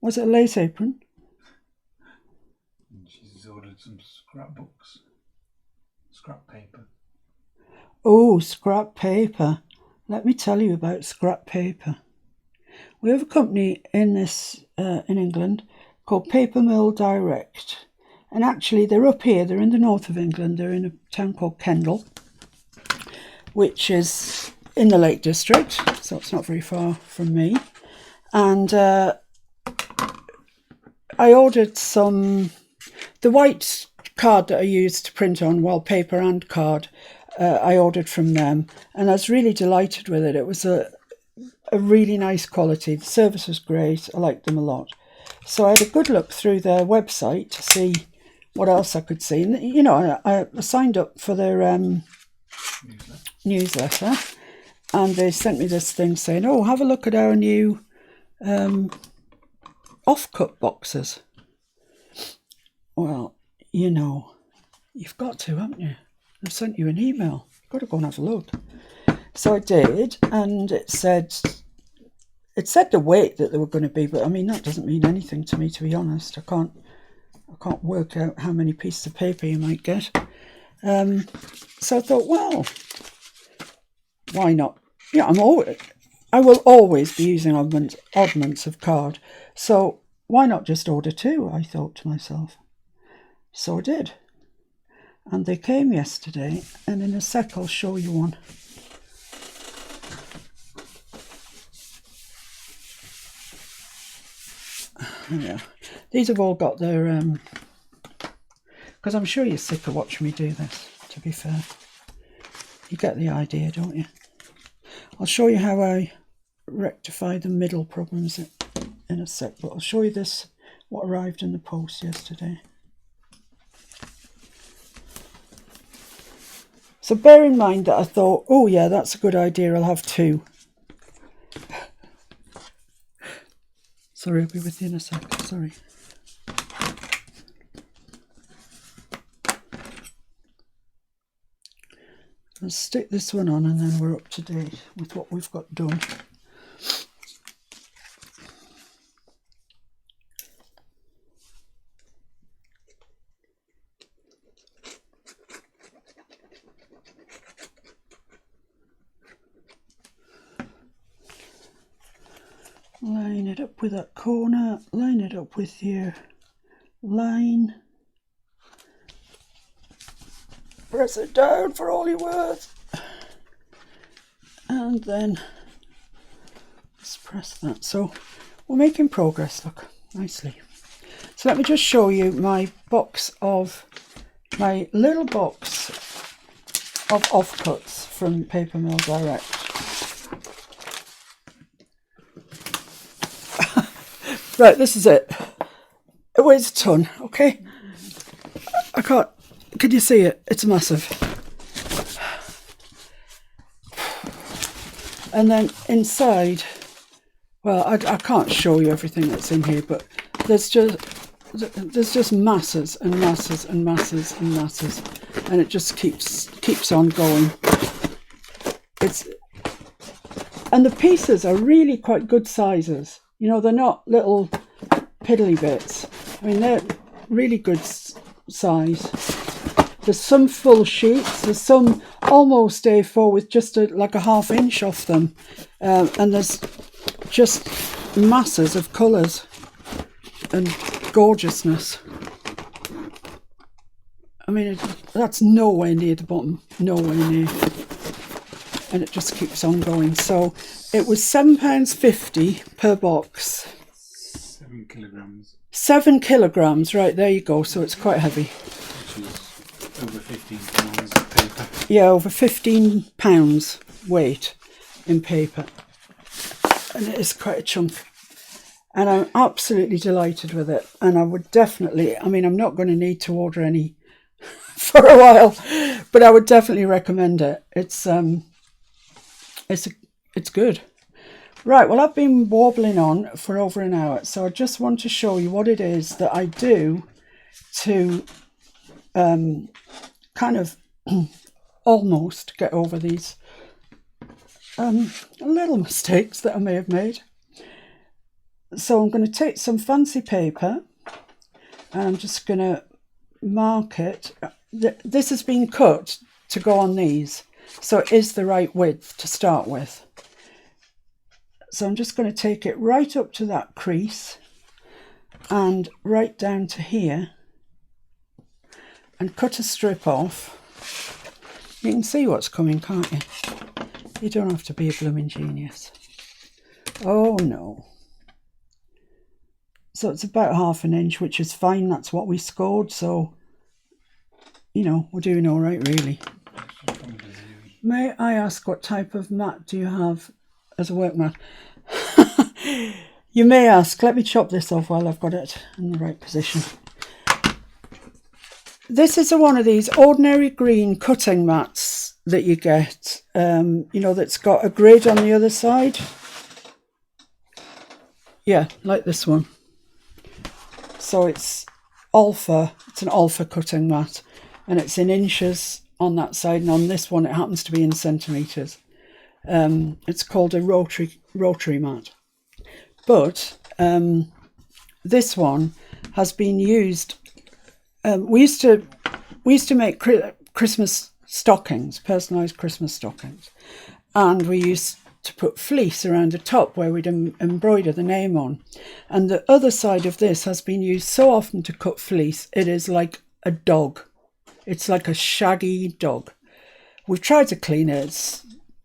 Was it a lace apron? And she's ordered some scrapbooks. Scrap paper. Oh, scrap paper. Let me tell you about scrap paper. We have a company in England called Paper Mill Direct. And actually they're up here, they're in the north of England, they're in a town called Kendal, which is in the Lake District, so it's not very far from me. And I ordered the white card that I used to print on, wallpaper and card, I ordered from them, and I was really delighted with it. It was a really nice quality. The service was great. I liked them a lot. So I had a good look through their website to see what else I could see. And, I signed up for their newsletter, and they sent me this thing saying, oh, have a look at our new off-cut boxes. Well, you've got to, haven't you? I've sent you an email. You've got to go and have a look. So I did, and it said it said the weight that they were going to be, but I mean that doesn't mean anything to me, to be honest. I can't work out how many pieces of paper you might get. So I thought, well, why not? Yeah, I will always be using oddments of card. So why not just order 2? I thought to myself. So I did. And they came yesterday, and in a sec I'll show you one. Yeah, these have all got their because I'm sure you're sick of watching me do this, to be fair. You get the idea, don't you? I'll show you how I rectify the middle problems in a sec, but I'll show you this, what arrived in the post yesterday. So bear in mind that I thought, oh yeah, that's a good idea, I'll have 2. Sorry, I'll be with you in a sec, sorry. Let's stick this one on and then we're up to date with what we've got done. Line it up with that corner, line it up with your line. Press it down for all your words. And then let's press that. So we're making progress, look, nicely. So let me just show you my little box of offcuts from Paper Mill Direct. Right, this is it. It weighs a ton, okay? Can you see it? It's massive. And then inside, well, I can't show you everything that's in here, but there's just masses and masses and masses and masses, and it just keeps on going. And the pieces are really quite good sizes. You know, they're not little piddly bits. I mean, they're really good size. There's some full sheets, there's some almost A4 with just like a ½ inch off them, and there's just masses of colours and gorgeousness. I mean, that's nowhere near the bottom, nowhere near, and it just keeps on going. So it was £7.50 per box. 7 kilograms. 7 kilograms, right, there you go, so it's quite heavy. Over 15 pounds of paper. Yeah, over 15 pounds weight in paper. And it is quite a chunk. And I'm absolutely delighted with it. And I would definitely, I mean, I'm not going to need to order any for a while, but I would definitely recommend it. It's good. Right, well, I've been warbling on for over an hour, so I just want to show you what it is that I do to kind of almost get over these little mistakes that I may have made. So I'm going to take some fancy paper and I'm just going to mark it. This has been cut to go on these, so it is the right width to start with. So I'm just going to take it right up to that crease and right down to here and cut a strip off. You can see what's coming, can't you? You don't have to be a blooming genius. Oh no. So it's about ½ inch, which is fine. That's what we scored. So, you know, we're doing all right, really. May I ask what type of mat do you have as a work mat? You may ask. Let me chop this off while I've got it in the right position. This is one of these ordinary green cutting mats that you get, you know, that's got a grid on the other side. Yeah, like this one. So it's an alpha cutting mat, and it's in inches on that side, and on this one it happens to be in centimetres. It's called a rotary mat. But this one has been used. We used to make Christmas stockings, personalised Christmas stockings, and we used to put fleece around the top where we'd embroider the name on. And the other side of this has been used so often to cut fleece, it is like a dog. It's like a shaggy dog. We've tried to clean it.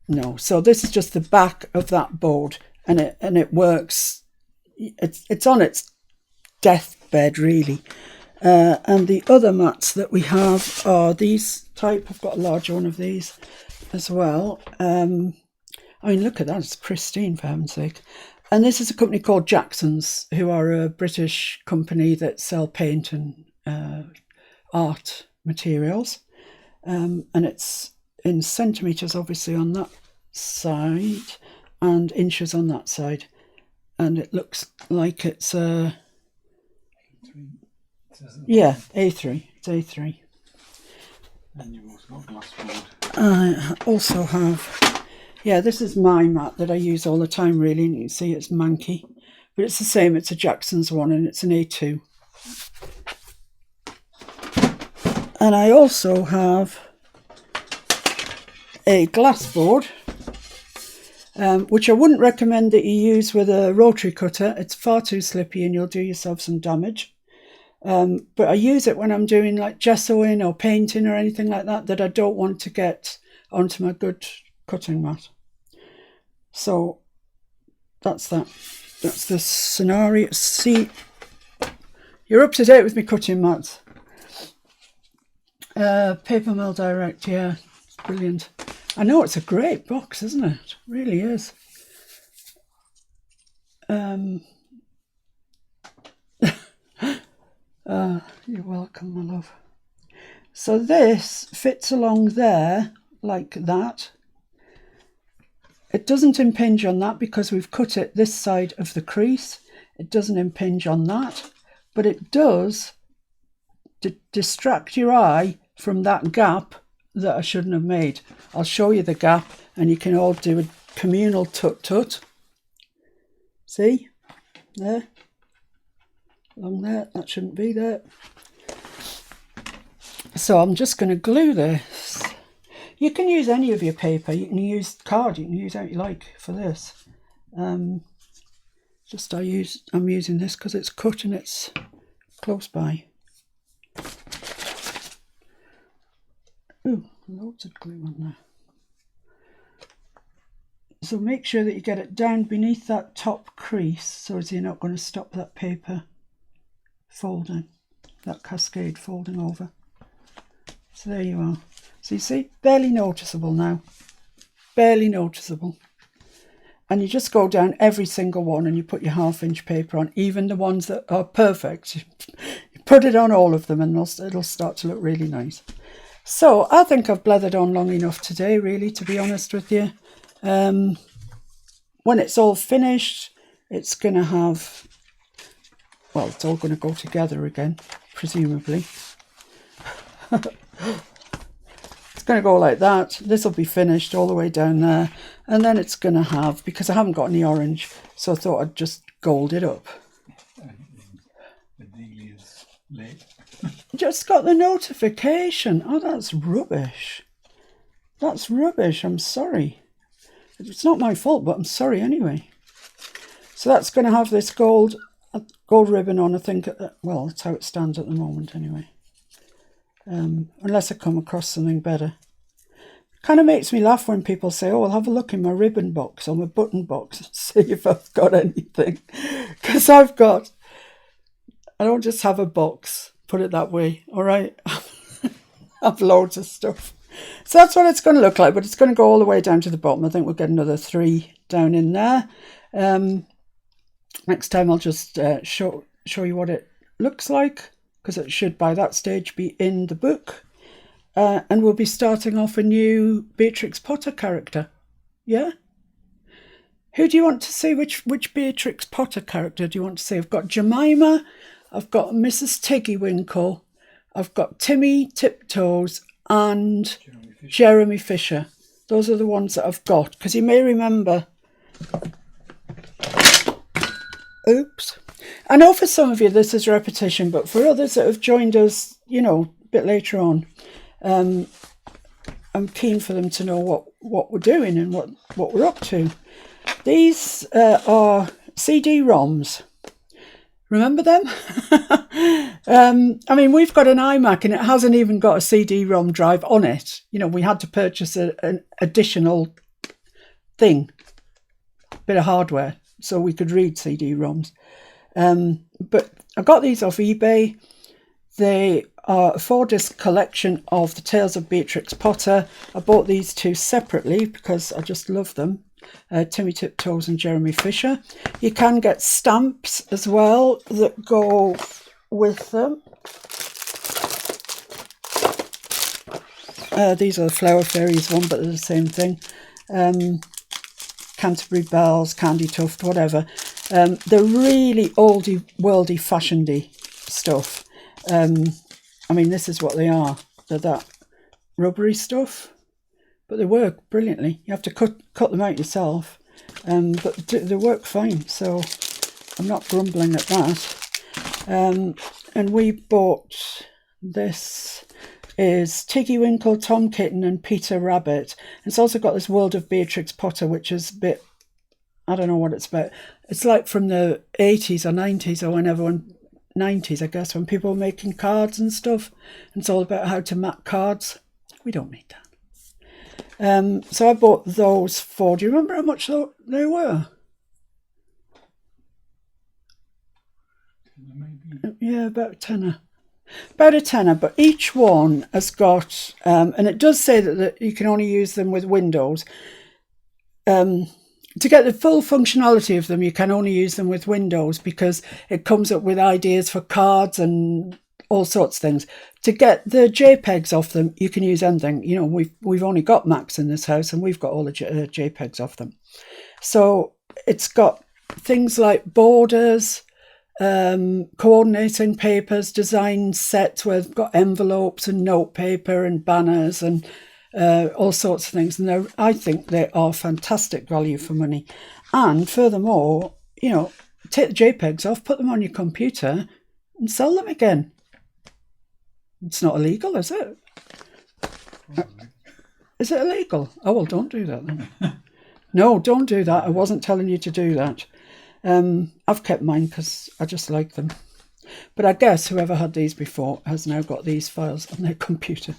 No. So this is just the back of that board, and it works. It's on its deathbed, really. And the other mats that we have are these type. I've got a larger one of these as well. I mean, look at that. It's pristine, for heaven's sake. And this is a company called Jackson's, who are a British company that sell paint and art materials. And it's in centimetres, obviously, on that side and inches on that side. And it looks like it's A3. Yeah, A3. It's A3. And you've also got glass board. I also have, this is my mat that I use all the time, really. And you can see it's manky. But it's the same. It's a Jackson's one, and it's an A2. And I also have a glass board, which I wouldn't recommend that you use with a rotary cutter. It's far too slippy and you'll do yourself some damage. But I use it when I'm doing like gessoing or painting or anything like that I don't want to get onto my good cutting mat. So that's that. That's the scenario. See, you're up to date with me cutting mats. Paper Mill Direct, yeah, brilliant. I know, it's a great box, isn't it? It really is. You're welcome, my love. So this fits along there like that. It doesn't impinge on that because we've cut it this side of the crease. It doesn't impinge on that, but it does distract your eye from that gap that I shouldn't have made. I'll show you the gap and you can all do a communal tut-tut. See? There. Along there. That shouldn't be there. So I'm just going to glue this. You can use any of your paper. You can use card. You can use what you like for this. I'm using this because it's cut and it's close by. Ooh, loads of glue on there. So make sure that you get it down beneath that top crease so as you're not going to stop that paper folding, that cascade folding over. So there you are. So you see, barely noticeable now. Barely noticeable. And you just go down every single one and you put your 1/2 inch paper on, even the ones that are perfect. You put it on all of them and it'll start to look really nice. So I think I've blethered on long enough today, really, to be honest with you. When it's all finished, it's going to have, well, it's all going to go together again, presumably. It's going to go like that. This will be finished all the way down there. And then it's going to have, because I haven't got any orange, so I thought I'd just gold it up. The deal is late. Just got the notification. Oh, that's rubbish. That's rubbish. I'm sorry. It's not my fault, but I'm sorry anyway. So that's going to have this gold ribbon on, I think. Well, that's how it stands at the moment anyway. Unless I come across something better. Kind of makes me laugh when people say, oh, I'll have a look in my ribbon box or my button box and see if I've got anything. Because I don't just have a box, put it that way, all right? I've loads of stuff. So that's what it's going to look like, but it's going to go all the way down to the bottom. I think we'll get another 3 down in there. Next time I'll just show you what it looks like, because it should by that stage be in the book. And we'll be starting off a new Beatrix Potter character. Yeah? Who do you want to see? Which Beatrix Potter character do you want to see? I've got Jemima, I've got Mrs. Tiggywinkle, I've got Timmy Tiptoes and Jeremy Fisher. Those are the ones that I've got. Because you may remember Oops. I know for some of you this is repetition, but for others that have joined us, a bit later on, I'm keen for them to know what we're doing and what we're up to. These are CD-ROMs. Remember them? We've got an iMac and it hasn't even got a CD-ROM drive on it. We had to purchase an additional thing, bit of hardware, so we could read CD-ROMs. But I got these off eBay. They are a 4-disc collection of the Tales of Beatrix Potter. I bought these two separately because I just love them. Timmy Tiptoes and Jeremy Fisher. You can get stamps as well that go with them. These are the Flower Fairies one, but they're the same thing. Canterbury Bells, Candy Tuft, whatever. They're really oldie, worldy, fashionedy stuff. This is what they are. They're that rubbery stuff, but they work brilliantly. You have to cut them out yourself, but they work fine, so I'm not grumbling at that. And we bought this. Is Tiggy Winkle, Tom Kitten and Peter Rabbit. It's also got this World of Beatrix Potter, which is a bit, I don't know what it's about. It's like from the 80s or 90s or whenever, 90s I guess, when people were making cards and stuff. And it's all about how to map cards. We don't need that. So I bought those for, do you remember how much they were? Maybe. Yeah, about a tenner. About a tenner, but each one has got, and it does say that you can only use them with Windows. To get the full functionality of them, you can only use them with Windows because it comes up with ideas for cards and all sorts of things. To get the JPEGs off them, you can use anything. We've only got Macs in this house and we've got all the JPEGs off them. So it's got things like borders, coordinating papers, design sets where they've got envelopes and notepaper and banners and all sorts of things. And I think they are fantastic value for money. And furthermore, take the JPEGs off, put them on your computer and sell them again. It's not illegal, is it? Is it illegal? Oh, well, don't do that then. No, don't do that. I wasn't telling you to do that. I've kept mine because I just like them. But I guess whoever had these before has now got these files on their computer.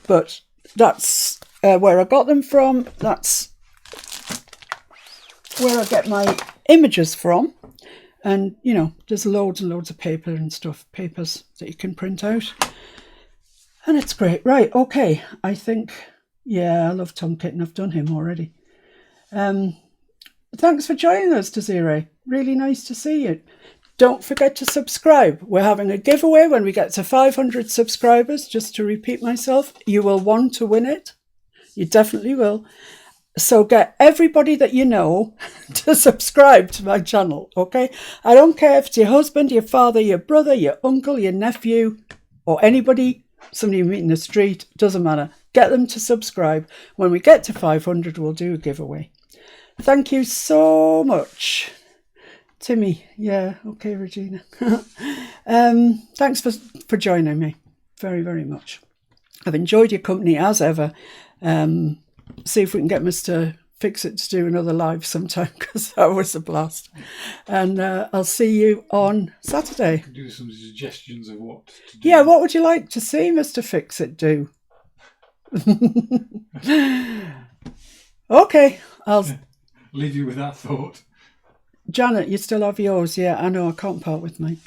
But that's where I got them from. That's where I get my images from. And, there's loads and loads of paper and stuff, papers that you can print out. And it's great. Right, okay. I think, I love Tom Kitten. I've done him already. Thanks for joining us, Desiree. Really nice to see you. Don't forget to subscribe. We're having a giveaway when we get to 500 subscribers. Just to repeat myself, you will want to win it. You definitely will. So get everybody that you know to subscribe to my channel, okay? I don't care if it's your husband, your father, your brother, your uncle, your nephew, or anybody, somebody you meet in the street, doesn't matter. Get them to subscribe. When we get to 500, we'll do a giveaway. Thank you so much. Timmy, okay, Regina. Thanks for joining me very, very much. I've enjoyed your company as ever. See if we can get Mr. Fix-It to do another live sometime because that was a blast. And I'll see you on Saturday. You can do some suggestions of what to do. Yeah, what would you like to see Mr. Fix-It do? Okay, I'll leave you with that thought. Janet, you still have yours? Yeah, I know, I can't part with mine.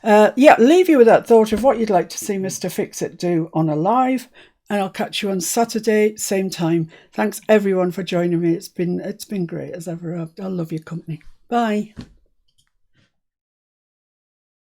Leave you with that thought of what you'd like to see Mr. Fix-It do on a live, and I'll catch you on Saturday, same time. Thanks everyone for joining me. It's been great as ever. I love your company. Bye.